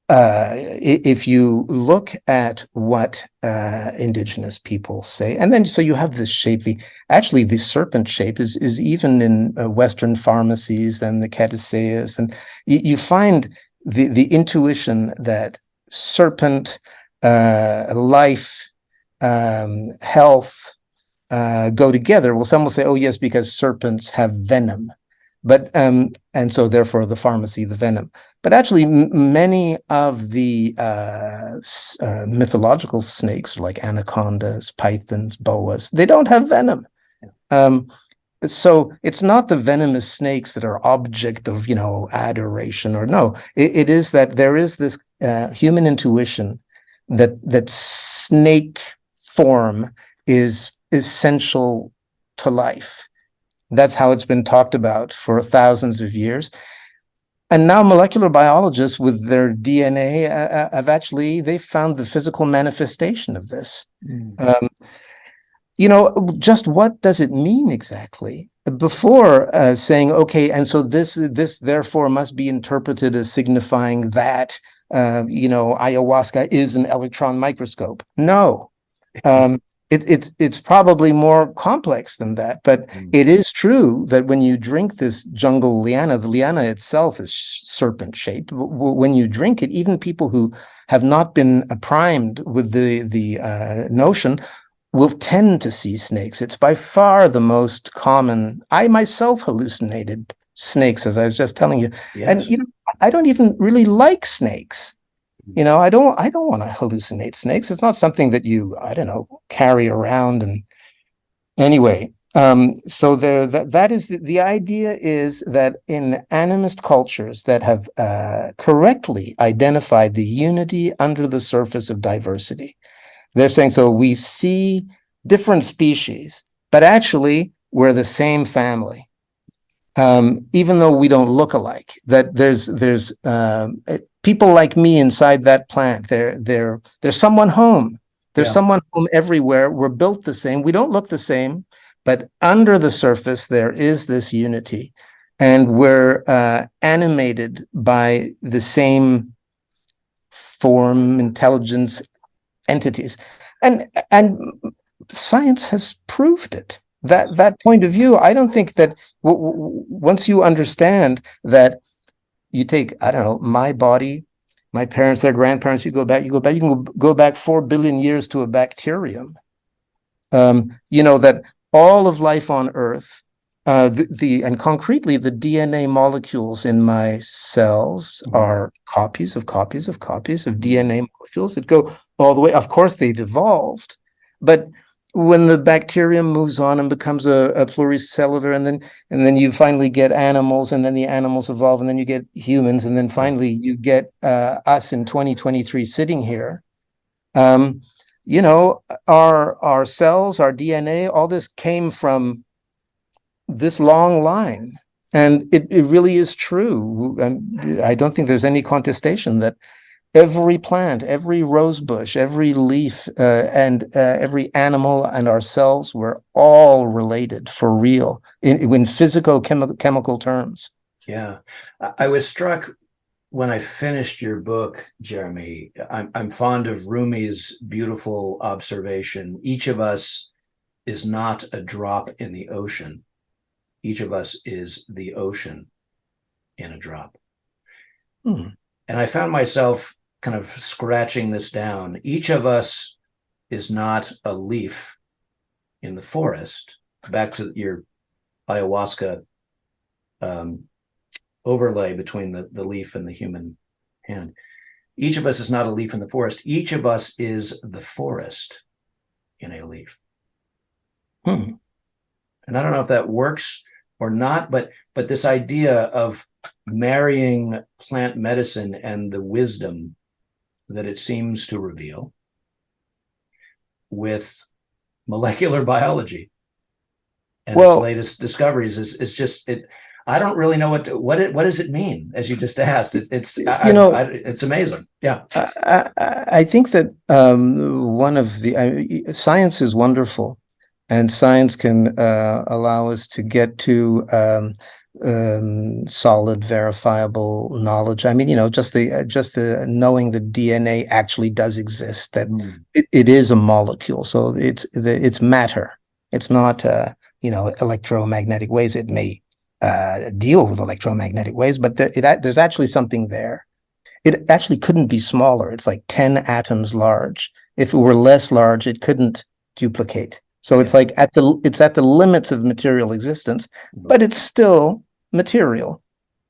if you look at what indigenous people say, and then so you have this shape, the serpent shape is even in Western pharmacies and the Caduceus, and you find the intuition that serpent, life, health go together. Well, some will say, oh yes, because serpents have venom. But and so therefore the pharmacy, the venom. But actually, many of the mythological snakes, like anacondas, pythons, boas, they don't have venom. So it's not the venomous snakes that are object of, adoration, or no. It is that there is this human intuition that snake form is essential to life. That's how it's been talked about for thousands of years. And now molecular biologists with their DNA they found the physical manifestation of this. Um, just what does it mean exactly? Before saying, okay, and so this therefore must be interpreted as signifying that, ayahuasca is an electron microscope. No, it's probably more complex than that, but it is true that when you drink this jungle liana, the liana itself is serpent shaped. When you drink it, even people who have not been primed with the notion will tend to see snakes. It's by far the most common. I myself hallucinated snakes, as I was just telling you. Yes. And I don't even really like snakes. I don't want to hallucinate snakes. It's not something that you, I don't know, carry around. And anyway, so that is the idea is that in animist cultures that have correctly identified the unity under the surface of diversity, they're saying, so we see different species, but actually we're the same family. Even though we don't look alike, that there's people like me inside that plant. There's someone home. There's someone home everywhere. We're built the same. We don't look the same, but under the surface, there is this unity. And we're animated by the same form, intelligence, entities, and science has proved it. That point of view, I don't think that once you understand that, you take, I don't know, my body, my parents, their grandparents, you can go back 4 billion years to a bacterium. That all of life on Earth, and concretely, the DNA molecules in my cells are copies of DNA molecules that go all the way. Of course, they've evolved, but when the bacterium moves on and becomes a pluricellular, and then you finally get animals, and then the animals evolve, and then you get humans, and then finally you get us in 2023 sitting here. Our cells, our DNA, all this came from this long line, and it really is true. I don't think there's any contestation that every plant, every rose bush, every leaf, and every animal and ourselves were all related for real in physico-chemical terms. Yeah, I was struck when I finished your book, Jeremy. I'm fond of Rumi's beautiful observation. Each of us is not a drop in the ocean. Each of us is the ocean in a drop. And I found myself kind of scratching this down. Each of us is not a leaf in the forest. Back to your ayahuasca overlay between the leaf and the human hand. Each of us is not a leaf in the forest. Each of us is the forest in a leaf. And I don't know if that works or not, but this idea of marrying plant medicine and the wisdom that it seems to reveal with molecular biology and its latest discoveries is just it. I don't really know what does it mean, as you just asked. It's amazing. Yeah, I think that one of the science is wonderful, and science can allow us to get to solid, verifiable knowledge. I mean, just the knowing that DNA actually does exist, that it is a molecule. So it's matter. It's not electromagnetic waves. It may deal with electromagnetic waves, but there's actually something there. It actually couldn't be smaller. It's like 10 atoms large. If it were less large, it couldn't duplicate. So it's like at the limits of material existence, but it's still material.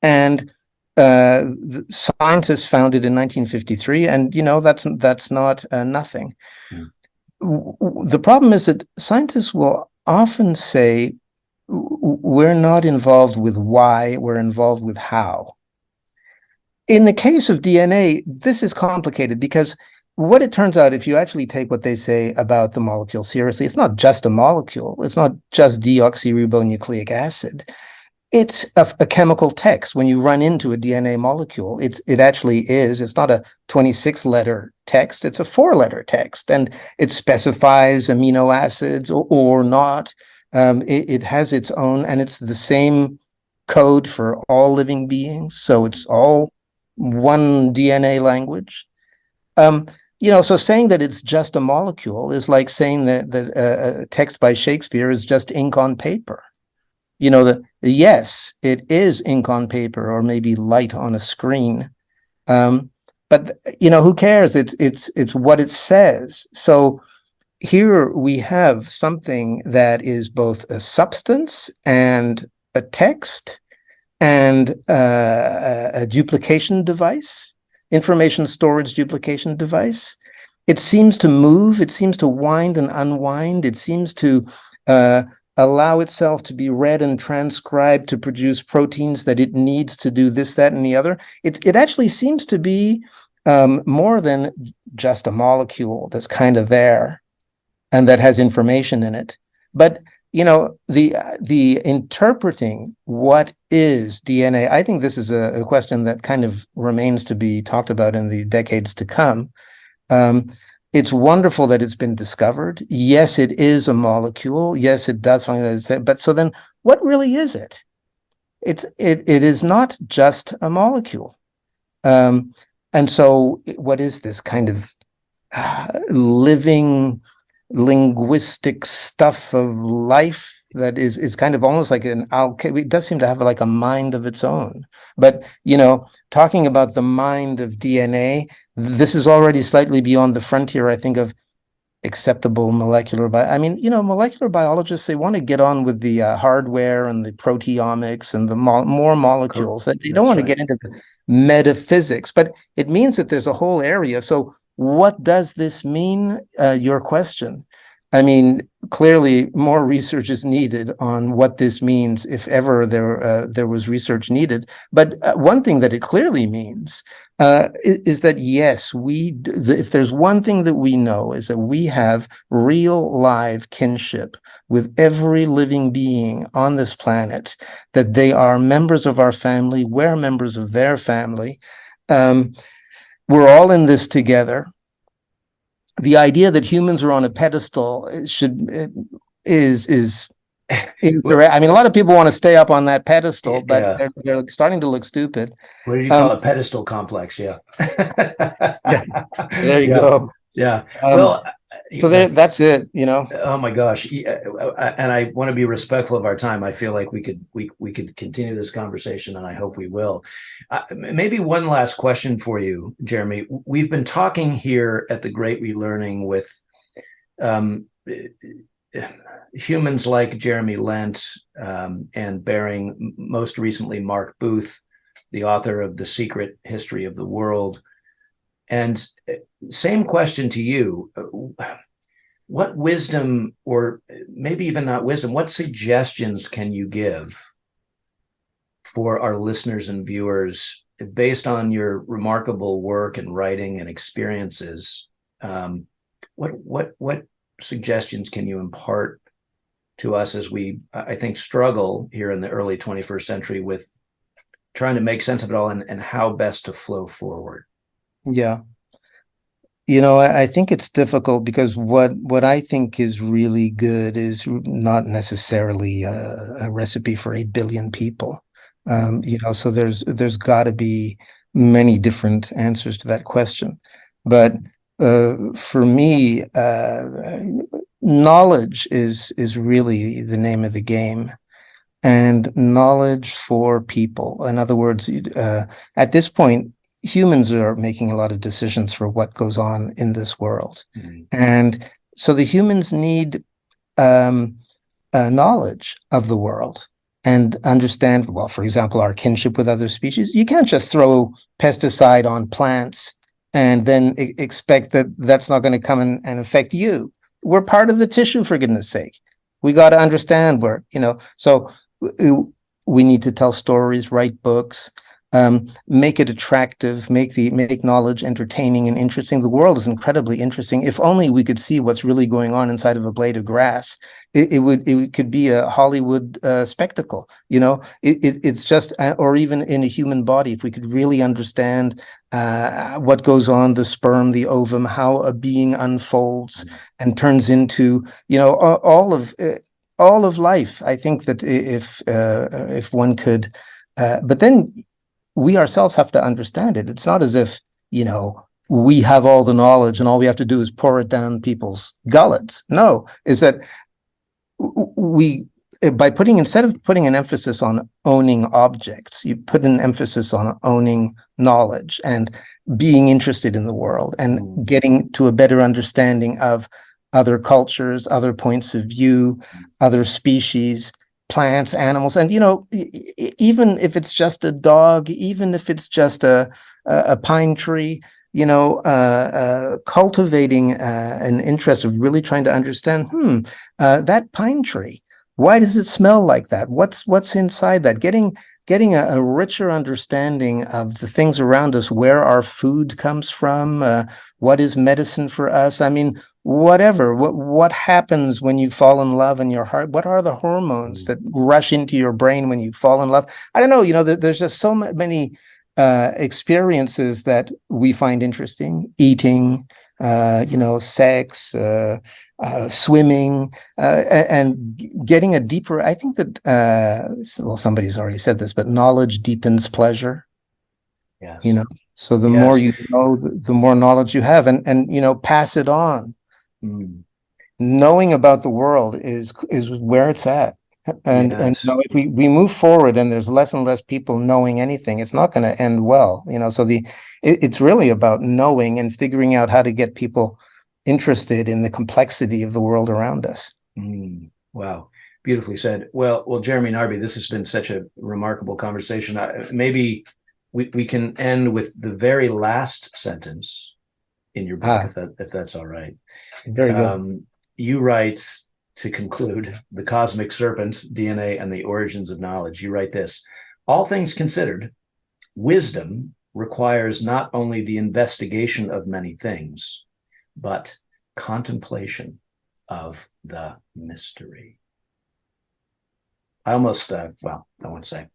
And the scientists found it in 1953, and that's not nothing. The problem is that scientists will often say we're not involved with why, we're involved with how. In the case of DNA, this is complicated because what it turns out, if you actually take what they say about the molecule seriously, it's not just a molecule. It's not just deoxyribonucleic acid. It's a chemical text. When you run into a DNA molecule, it actually is. It's not a 26-letter text. It's a 4-letter text, and it specifies amino acids or not. It has its own, and it's the same code for all living beings. So it's all one DNA language. So saying that it's just a molecule is like saying that a text by Shakespeare is just ink on paper. Yes, it is ink on paper or maybe light on a screen. But who cares? It's what it says. So here we have something that is both a substance and a text and a duplication device, information storage duplication device. It seems to move, it seems to wind and unwind, it seems to allow itself to be read and transcribed to produce proteins that it needs to do this, that, and the other. It actually seems to be more than just a molecule that's kind of there and that has information in it. But the interpreting what is DNA, I think this is a question that kind of remains to be talked about in the decades to come. It's wonderful that it's been discovered. Yes, it is a molecule. Yes, it does something that it's said. But so then what really is it? It is not just a molecule. And so what is this kind of living linguistic stuff of life that is kind of almost like it does seem to have like a mind of its own. But talking about the mind of DNA, this is already slightly beyond the frontier, I think, of acceptable molecular molecular biologists, they want to get on with the hardware and the proteomics and the more molecules. They don't want to get into the metaphysics, but it means that there's a whole area. So what does this mean? Your question. I mean, clearly more research is needed on what this means, if ever there was research needed. But one thing that it clearly means is that, yes, if there's one thing that we know is that we have real live kinship with every living being on this planet, that they are members of our family, we're members of their family. We're all in this together. The idea that humans are on a pedestal is incorrect. I mean, a lot of people want to stay up on that pedestal, but they're starting to look stupid. What do you call it? Pedestal complex? Yeah. Yeah. There you go. Yeah. So that's it. Oh my gosh. And I want to be respectful of our time. I feel like we could continue this conversation, and I hope we will. Maybe one last question for you, Jeremy. We've been talking here at the Great Relearning with humans like Jeremy Lent and bearing most recently Mark Booth, the author of The Secret History of the World. And same question to you. What wisdom, or maybe even not wisdom, what suggestions can you give for our listeners and viewers based on your remarkable work and writing and experiences? What suggestions can you impart to us as we, I think, struggle here in the early 21st century with trying to make sense of it all and how best to flow forward? Yeah. I think it's difficult because what I think is really good is not necessarily a recipe for 8 billion people. So there's got to be many different answers to that question. But for me, knowledge is really the name of the game, and knowledge for people. In other words, at this point, humans are making a lot of decisions for what goes on in this world. Mm-hmm. And so the humans need knowledge of the world and understand, well, for example, our kinship with other species. You can't just throw pesticide on plants and then expect that that's not going to come and affect you. We're part of the tissue, for goodness sake. We got to understand where, so we need to tell stories, write books, make it attractive, make knowledge entertaining and interesting. The world is incredibly interesting. If only we could see what's really going on inside of a blade of grass, it could be a Hollywood spectacle. It's just, or even in a human body, if we could really understand what goes on, the sperm, the ovum, how a being unfolds and turns into, all of life. I think that if one could, but then we ourselves have to understand it. It's not as if, we have all the knowledge and all we have to do is pour it down people's gullets. No, is that we, instead of putting an emphasis on owning objects, you put an emphasis on owning knowledge and being interested in the world and getting to a better understanding of other cultures, other points of view, other species, plants, animals, and even if it's just a dog, even if it's just a pine tree, cultivating an interest of really trying to understand, that pine tree, why does it smell like that? What's inside that? Getting a richer understanding of the things around us, where our food comes from, what is medicine for us. I mean, whatever, what happens when you fall in love in your heart? What are the hormones that rush into your brain when you fall in love? I don't know, there's just so many experiences that we find interesting: eating, sex, swimming, and getting a deeper, I think that, somebody's already said this, but knowledge deepens pleasure. Yes. So the more you know, the more knowledge you have, and pass it on. Knowing about the world is where it's at. And if we move forward and there's less and less people knowing anything, it's not going to end well. So it's really about knowing and figuring out how to get people interested in the complexity of the world around us. Wow, beautifully said. Well, Jeremy Narby, this has been such a remarkable conversation. Maybe we can end with the very last sentence in your book, if that's all right. Very good. You write, to conclude, The Cosmic Serpent, DNA and the Origins of Knowledge. You write this: all things considered, wisdom requires not only the investigation of many things, but contemplation of the mystery. I almost, I won't say.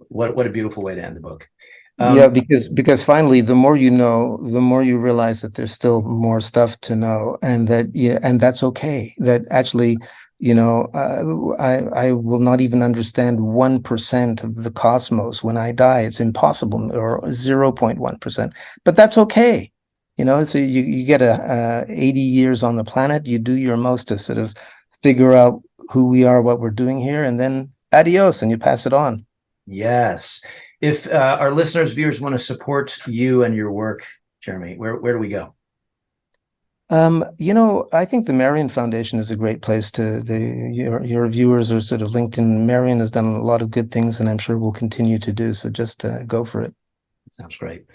What a beautiful way to end the book. Because finally, the more you know, the more you realize that there's still more stuff to know, and that's okay. That actually, I will not even understand 1% of the cosmos when I die. It's impossible, or 0.1%, but that's okay. So you get 80 years on the planet. You do your most to sort of figure out who we are, what we're doing here, and then adios, and you pass it on. Yes. If our listeners, viewers want to support you and your work, Jeremy, where do we go? I think the Marian Foundation is a great place to. Your viewers are sort of linked in. Marian has done a lot of good things, and I'm sure will continue to do. So just go for it. Sounds great.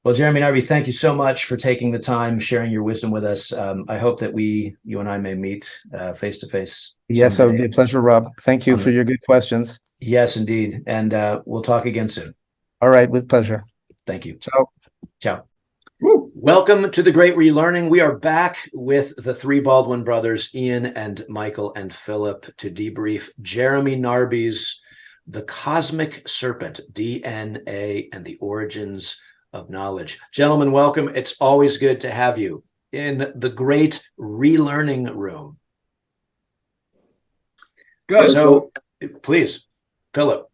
Well, Jeremy Narby, thank you so much for taking the time, sharing your wisdom with us. I hope that you and I may meet face to face. Yes, that would be a pleasure, Rob. Thank you for your good questions. Yes, indeed. And we'll talk again soon. All right, with pleasure. Thank you. Ciao. Ciao. Woo. Welcome to The Great Relearning. We are back with the three Baldwin brothers, Ian and Michael and Philip, to debrief Jeremy Narby's The Cosmic Serpent, DNA and the Origins of Knowledge. Gentlemen, welcome. It's always good to have you in the Great Relearning Room. Good. So please, Philip.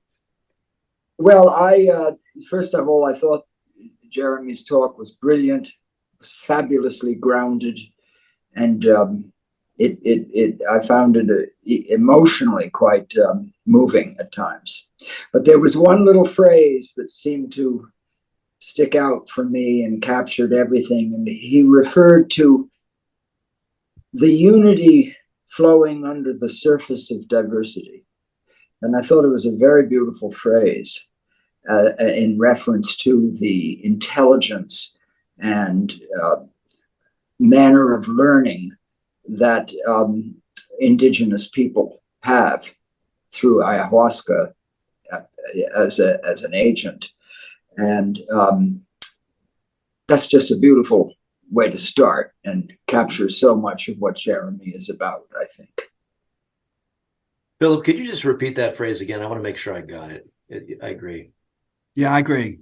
Well, first of all, I thought Jeremy's talk was brilliant, was fabulously grounded, and I found it emotionally quite moving at times. But there was one little phrase that seemed to stick out for me and captured everything, and he referred to the unity flowing under the surface of diversity. And I thought it was a very beautiful phrase in reference to the intelligence and manner of learning that indigenous people have through ayahuasca as an agent. And that's just a beautiful way to start and captures so much of what Jeremy is about, I think. Philip, could you just repeat that phrase again? I want to make sure I got it. I agree. Yeah, I agree.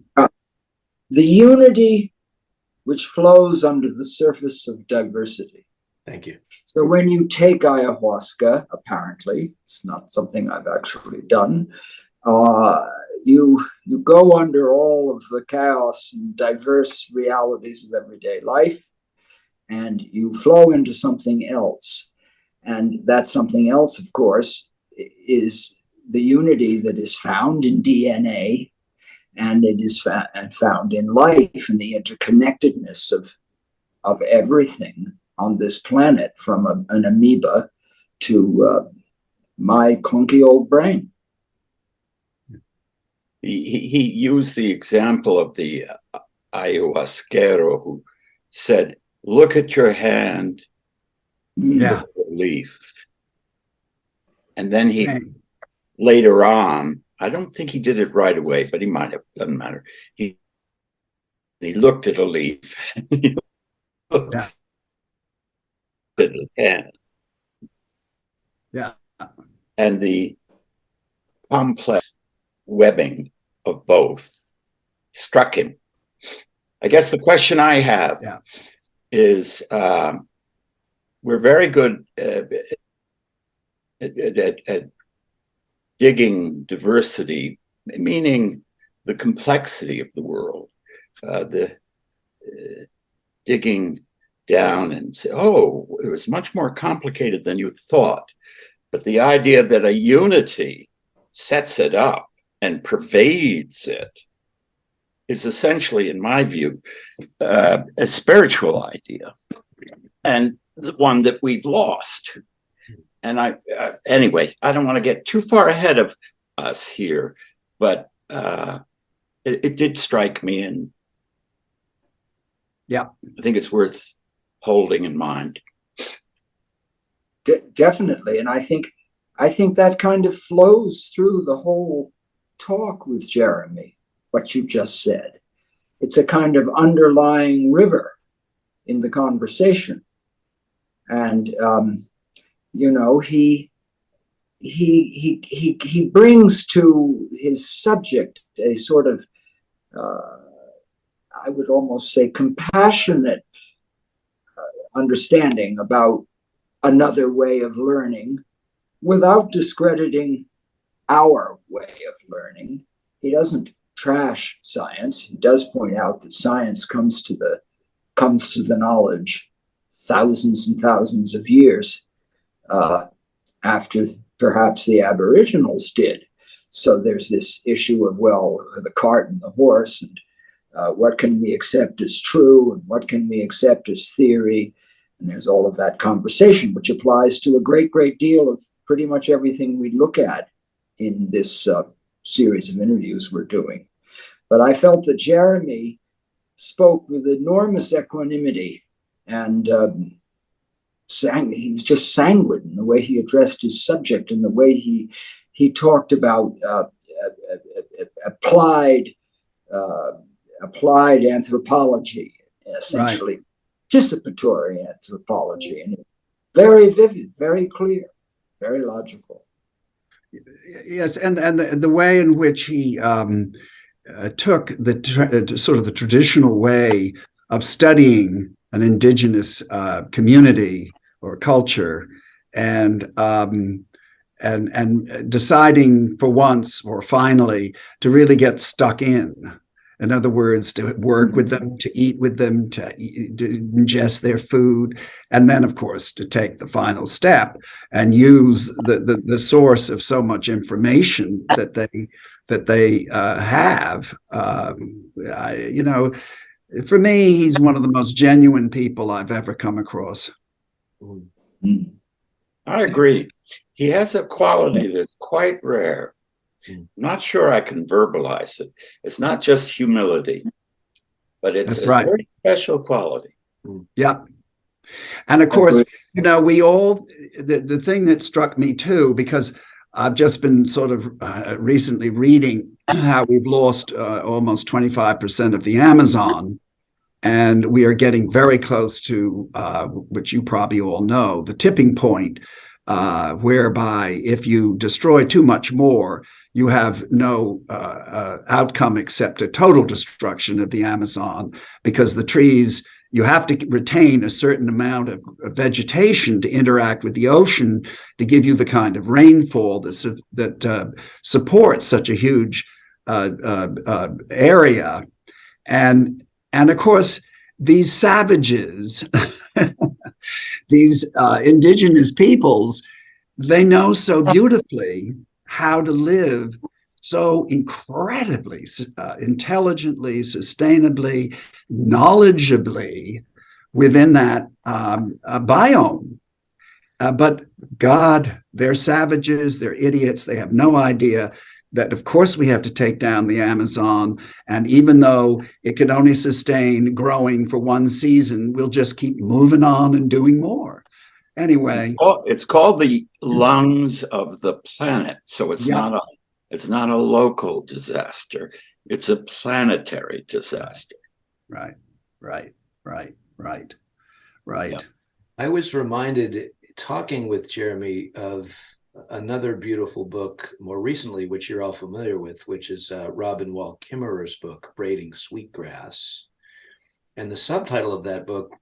The unity which flows under the surface of diversity. Thank you. So when you take ayahuasca, apparently, it's not something I've actually done, you go under all of the chaos and diverse realities of everyday life, and you flow into something else. And that something else, of course, is the unity that is found in DNA, and it is found in life and the interconnectedness of everything on this planet, from an amoeba to my clunky old brain. He used the example of the ayahuasquero who said, look at your hand, Yeah. look at the leaf. And then he, Same. later on, I don't think he did it right away, but he might have, doesn't matter. He looked at a leaf. He looked Yeah. at the hand. Yeah. And the complex webbing of both struck him. I guess the question I have is, we're very good at digging diversity, meaning the complexity of the world, digging down and say, oh, it was much more complicated than you thought. But the idea that a unity sets it up and pervades it is essentially, in my view, a spiritual idea, and the one that we've lost. And anyway, I don't want to get too far ahead of us here, but it did strike me, and yeah, I think it's worth holding in mind. Definitely, and I think that kind of flows through the whole talk with Jeremy. What you just said, it's a kind of underlying river in the conversation, and you know, he brings to his subject a sort of I would almost say compassionate understanding about another way of learning without discrediting our way of learning. He doesn't trash science. He does point out that science comes to the knowledge thousands and thousands of years after perhaps the Aboriginals did. So there's this issue of, well, the cart and the horse, and what can we accept as true and what can we accept as theory? And there's all of that conversation, which applies to a great, great deal of pretty much everything we look at in this series of interviews we're doing. But I felt that Jeremy spoke with enormous equanimity, and he was just sanguine in the way he addressed his subject and the way he talked about applied anthropology, essentially. Right. Participatory anthropology, and very vivid, very clear, very logical. Yes, and the way in which he took sort of the traditional way of studying an indigenous community or culture, and deciding for once or finally to really get stuck in. In other words, to work with them, to eat with them, to ingest their food, and then, of course, to take the final step and use the source of so much information that they have. You know, for me, he's one of the most genuine people I've ever come across. I agree. He has a quality that's quite rare. I'm not sure I can verbalize it. It's not just humility, but it's a very special quality. Yeah. And of course, you know, we all, the thing that struck me too, because I've just been sort of recently reading how we've lost almost 25% of the Amazon. And we are getting very close to, which you probably all know, the tipping point, whereby if you destroy too much more, you have no outcome except a total destruction of the Amazon, because the trees, you have to retain a certain amount of vegetation to interact with the ocean to give you the kind of rainfall that supports such a huge area. And of course, these savages, these indigenous peoples, they know so beautifully how to live so incredibly intelligently, sustainably, knowledgeably within that biome. But God, they're savages, they're idiots, they have no idea that, of course, we have to take down the Amazon. And even though it can only sustain growing for one season, we'll just keep moving on and doing more. Anyway. It's called the lungs of the planet. So it's not a local disaster. It's a planetary disaster. Right. Yeah. I was reminded, talking with Jeremy, of another beautiful book more recently, which you're all familiar with, which is Robin Wall Kimmerer's book, Braiding Sweetgrass. And the subtitle of that book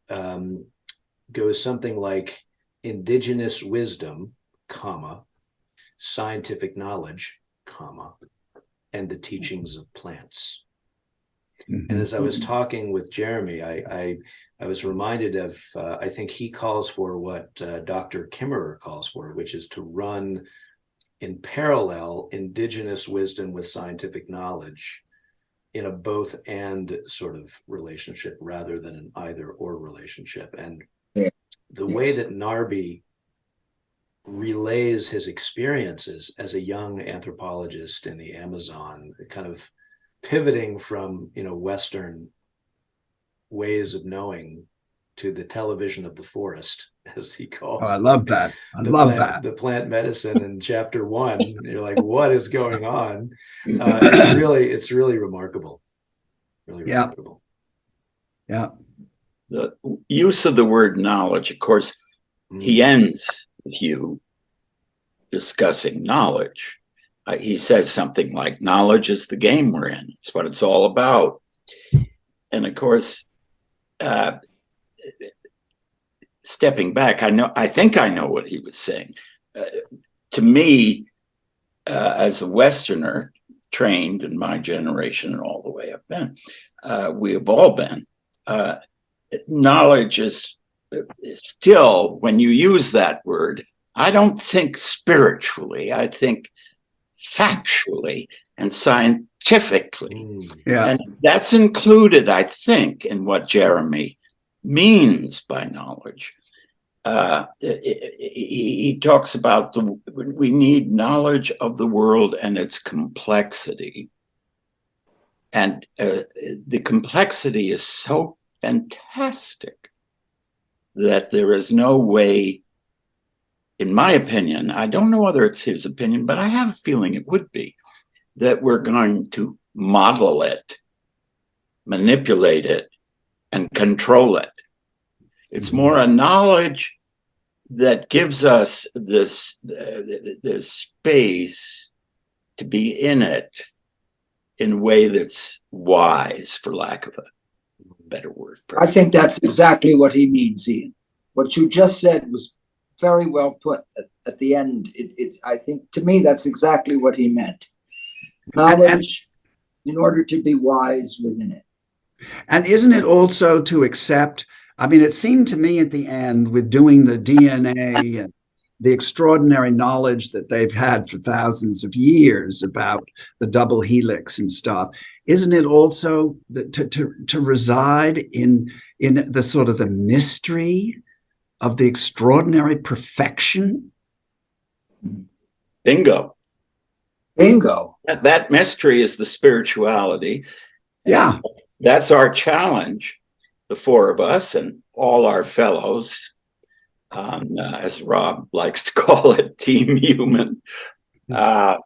goes something like Indigenous Wisdom, comma, Scientific Knowledge, comma, and the Teachings of Plants. Mm-hmm. And as I was talking with Jeremy, I was reminded of, I think he calls for what Dr. Kimmerer calls for, which is to run in parallel indigenous wisdom with scientific knowledge in a both and sort of relationship rather than an either or relationship. And the way that Narby relays his experiences as a young anthropologist in the Amazon, kind of pivoting from, Western ways of knowing to the television of the forest, as he calls it. I love that. The plant medicine in chapter 1. You're like, what is going on? It's really remarkable. Really remarkable. Yeah. The use of the word knowledge, of course, he ends with you discussing knowledge. He says something like, knowledge is the game we're in. It's what it's all about. And of course, stepping back, I think I know what he was saying. To me, as a Westerner, trained in my generation and all the way I've been, we have all been, knowledge is still, when you use that word, I don't think spiritually, I think factually and scientifically. Yeah. And that's included, I think, in what Jeremy means by knowledge. He talks about we need knowledge of the world and its complexity. And the complexity is so fantastic that there is no way, in my opinion, I don't know whether it's his opinion, but I have a feeling it would be, that we're going to model it, manipulate it, and control it. It's more a knowledge that gives us this space to be in it in a way that's wise, for lack of a better word. I think that's exactly what he means, Ian. What you just said was very well put at the end. I think, to me, that's exactly what he meant. Knowledge in order to be wise within it. And isn't it also to accept, I mean, it seemed to me at the end, with doing the DNA and the extraordinary knowledge that they've had for thousands of years about the double helix and stuff, isn't it also to reside in the sort of the mystery of the extraordinary perfection? Bingo. That mystery is the spirituality. Yeah. That's our challenge, the four of us and all our fellows, on, as Rob likes to call it, Team Human. To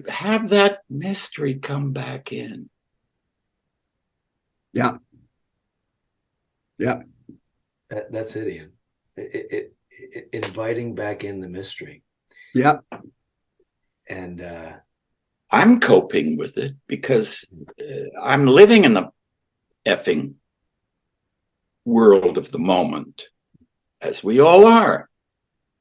have that mystery come back in. Yeah. Yeah. That's it, Ian. Inviting back in the mystery. Yeah. And I'm coping with it because I'm living in the effing world of the moment, as we all are.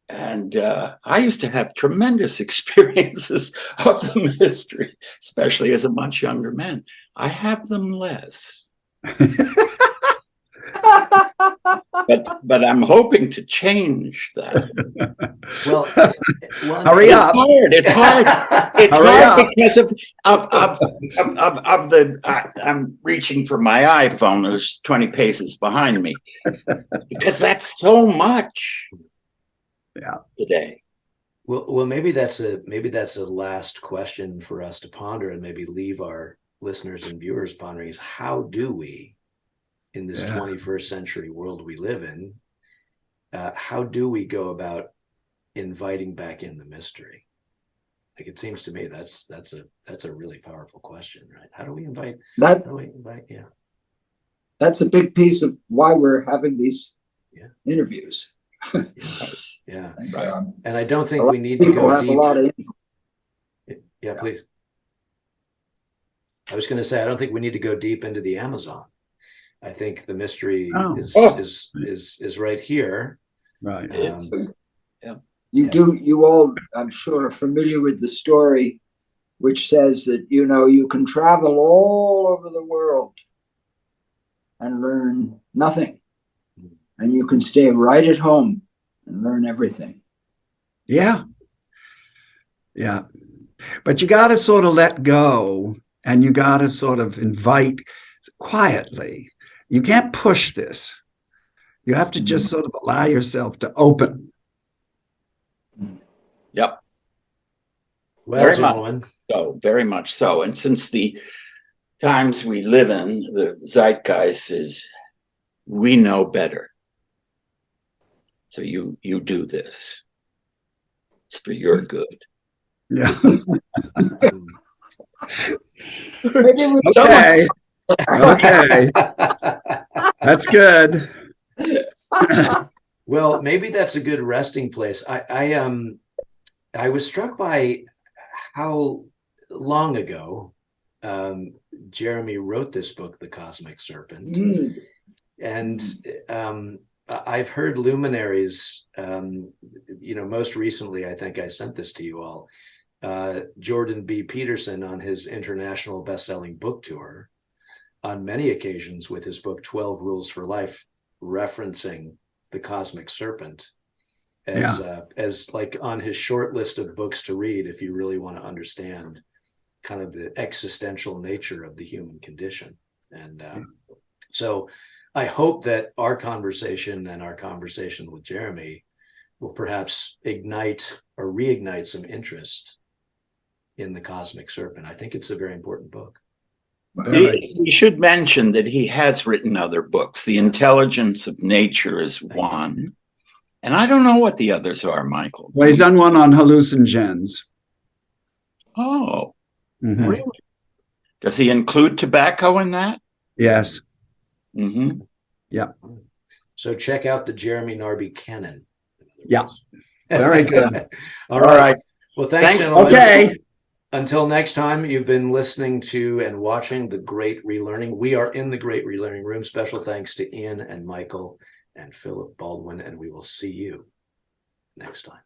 And I used to have tremendous experiences of the mystery, especially as a much younger man. I have them less. But I'm hoping to change that. well, Hurry up. It's hard. It's Hurry hard up. because of the. I'm reaching for my iPhone. There's 20 paces behind me because that's so much. Yeah. Today. Well, maybe that's a last question for us to ponder, and maybe leave our listeners and viewers pondering: is how do we, in this 21st century world we live in, how do we go about inviting back in the mystery? Like, it seems to me that's a really powerful question, right? How do we invite that? Yeah, That's a big piece of why we're having these interviews. Yeah. Right. And I don't think we need to go deep. A lot of yeah, please. I was going to say, I don't think we need to go deep into the Amazon. I think the mystery is right here. Right. You all, I'm sure, are familiar with the story, which says that, you can travel all over the world and learn nothing. And you can stay right at home and learn everything. Yeah. Yeah. But you got to sort of let go, and you got to sort of invite quietly. You can't push this. You have to just sort of allow yourself to open. Yep. Well, Very gentlemen. much so. Very much so. And since the times we live in, the zeitgeist is, we know better. So you do this. It's for your good. Yeah. Okay. Okay. That's good. Well, maybe that's a good resting place. I was struck by how long ago Jeremy wrote this book, The Cosmic Serpent. And I've heard luminaries, most recently, I think I sent this to you all, Jordan B. Peterson on his international best-selling book tour, on many occasions with his book 12 Rules for Life, referencing The Cosmic Serpent as like on his short list of books to read if you really want to understand kind of the existential nature of the human condition. And so I hope that our conversation and our conversation with Jeremy will perhaps ignite or reignite some interest in The Cosmic Serpent. I think it's a very important book. We should mention that he has written other books. The Intelligence of Nature is one. And I don't know what the others are, Michael. Well, he's done one on hallucinogens. Oh, really? Does he include tobacco in that? Yes. Mm-hmm. Yeah. So check out the Jeremy Narby canon. Yeah. Very good. All right. Well, thanks, gentlemen. Okay. Until next time, you've been listening to and watching The Great Relearning. We are in the Great Relearning Room. Special thanks to Ian and Michael and Philip Baldwin, and we will see you next time.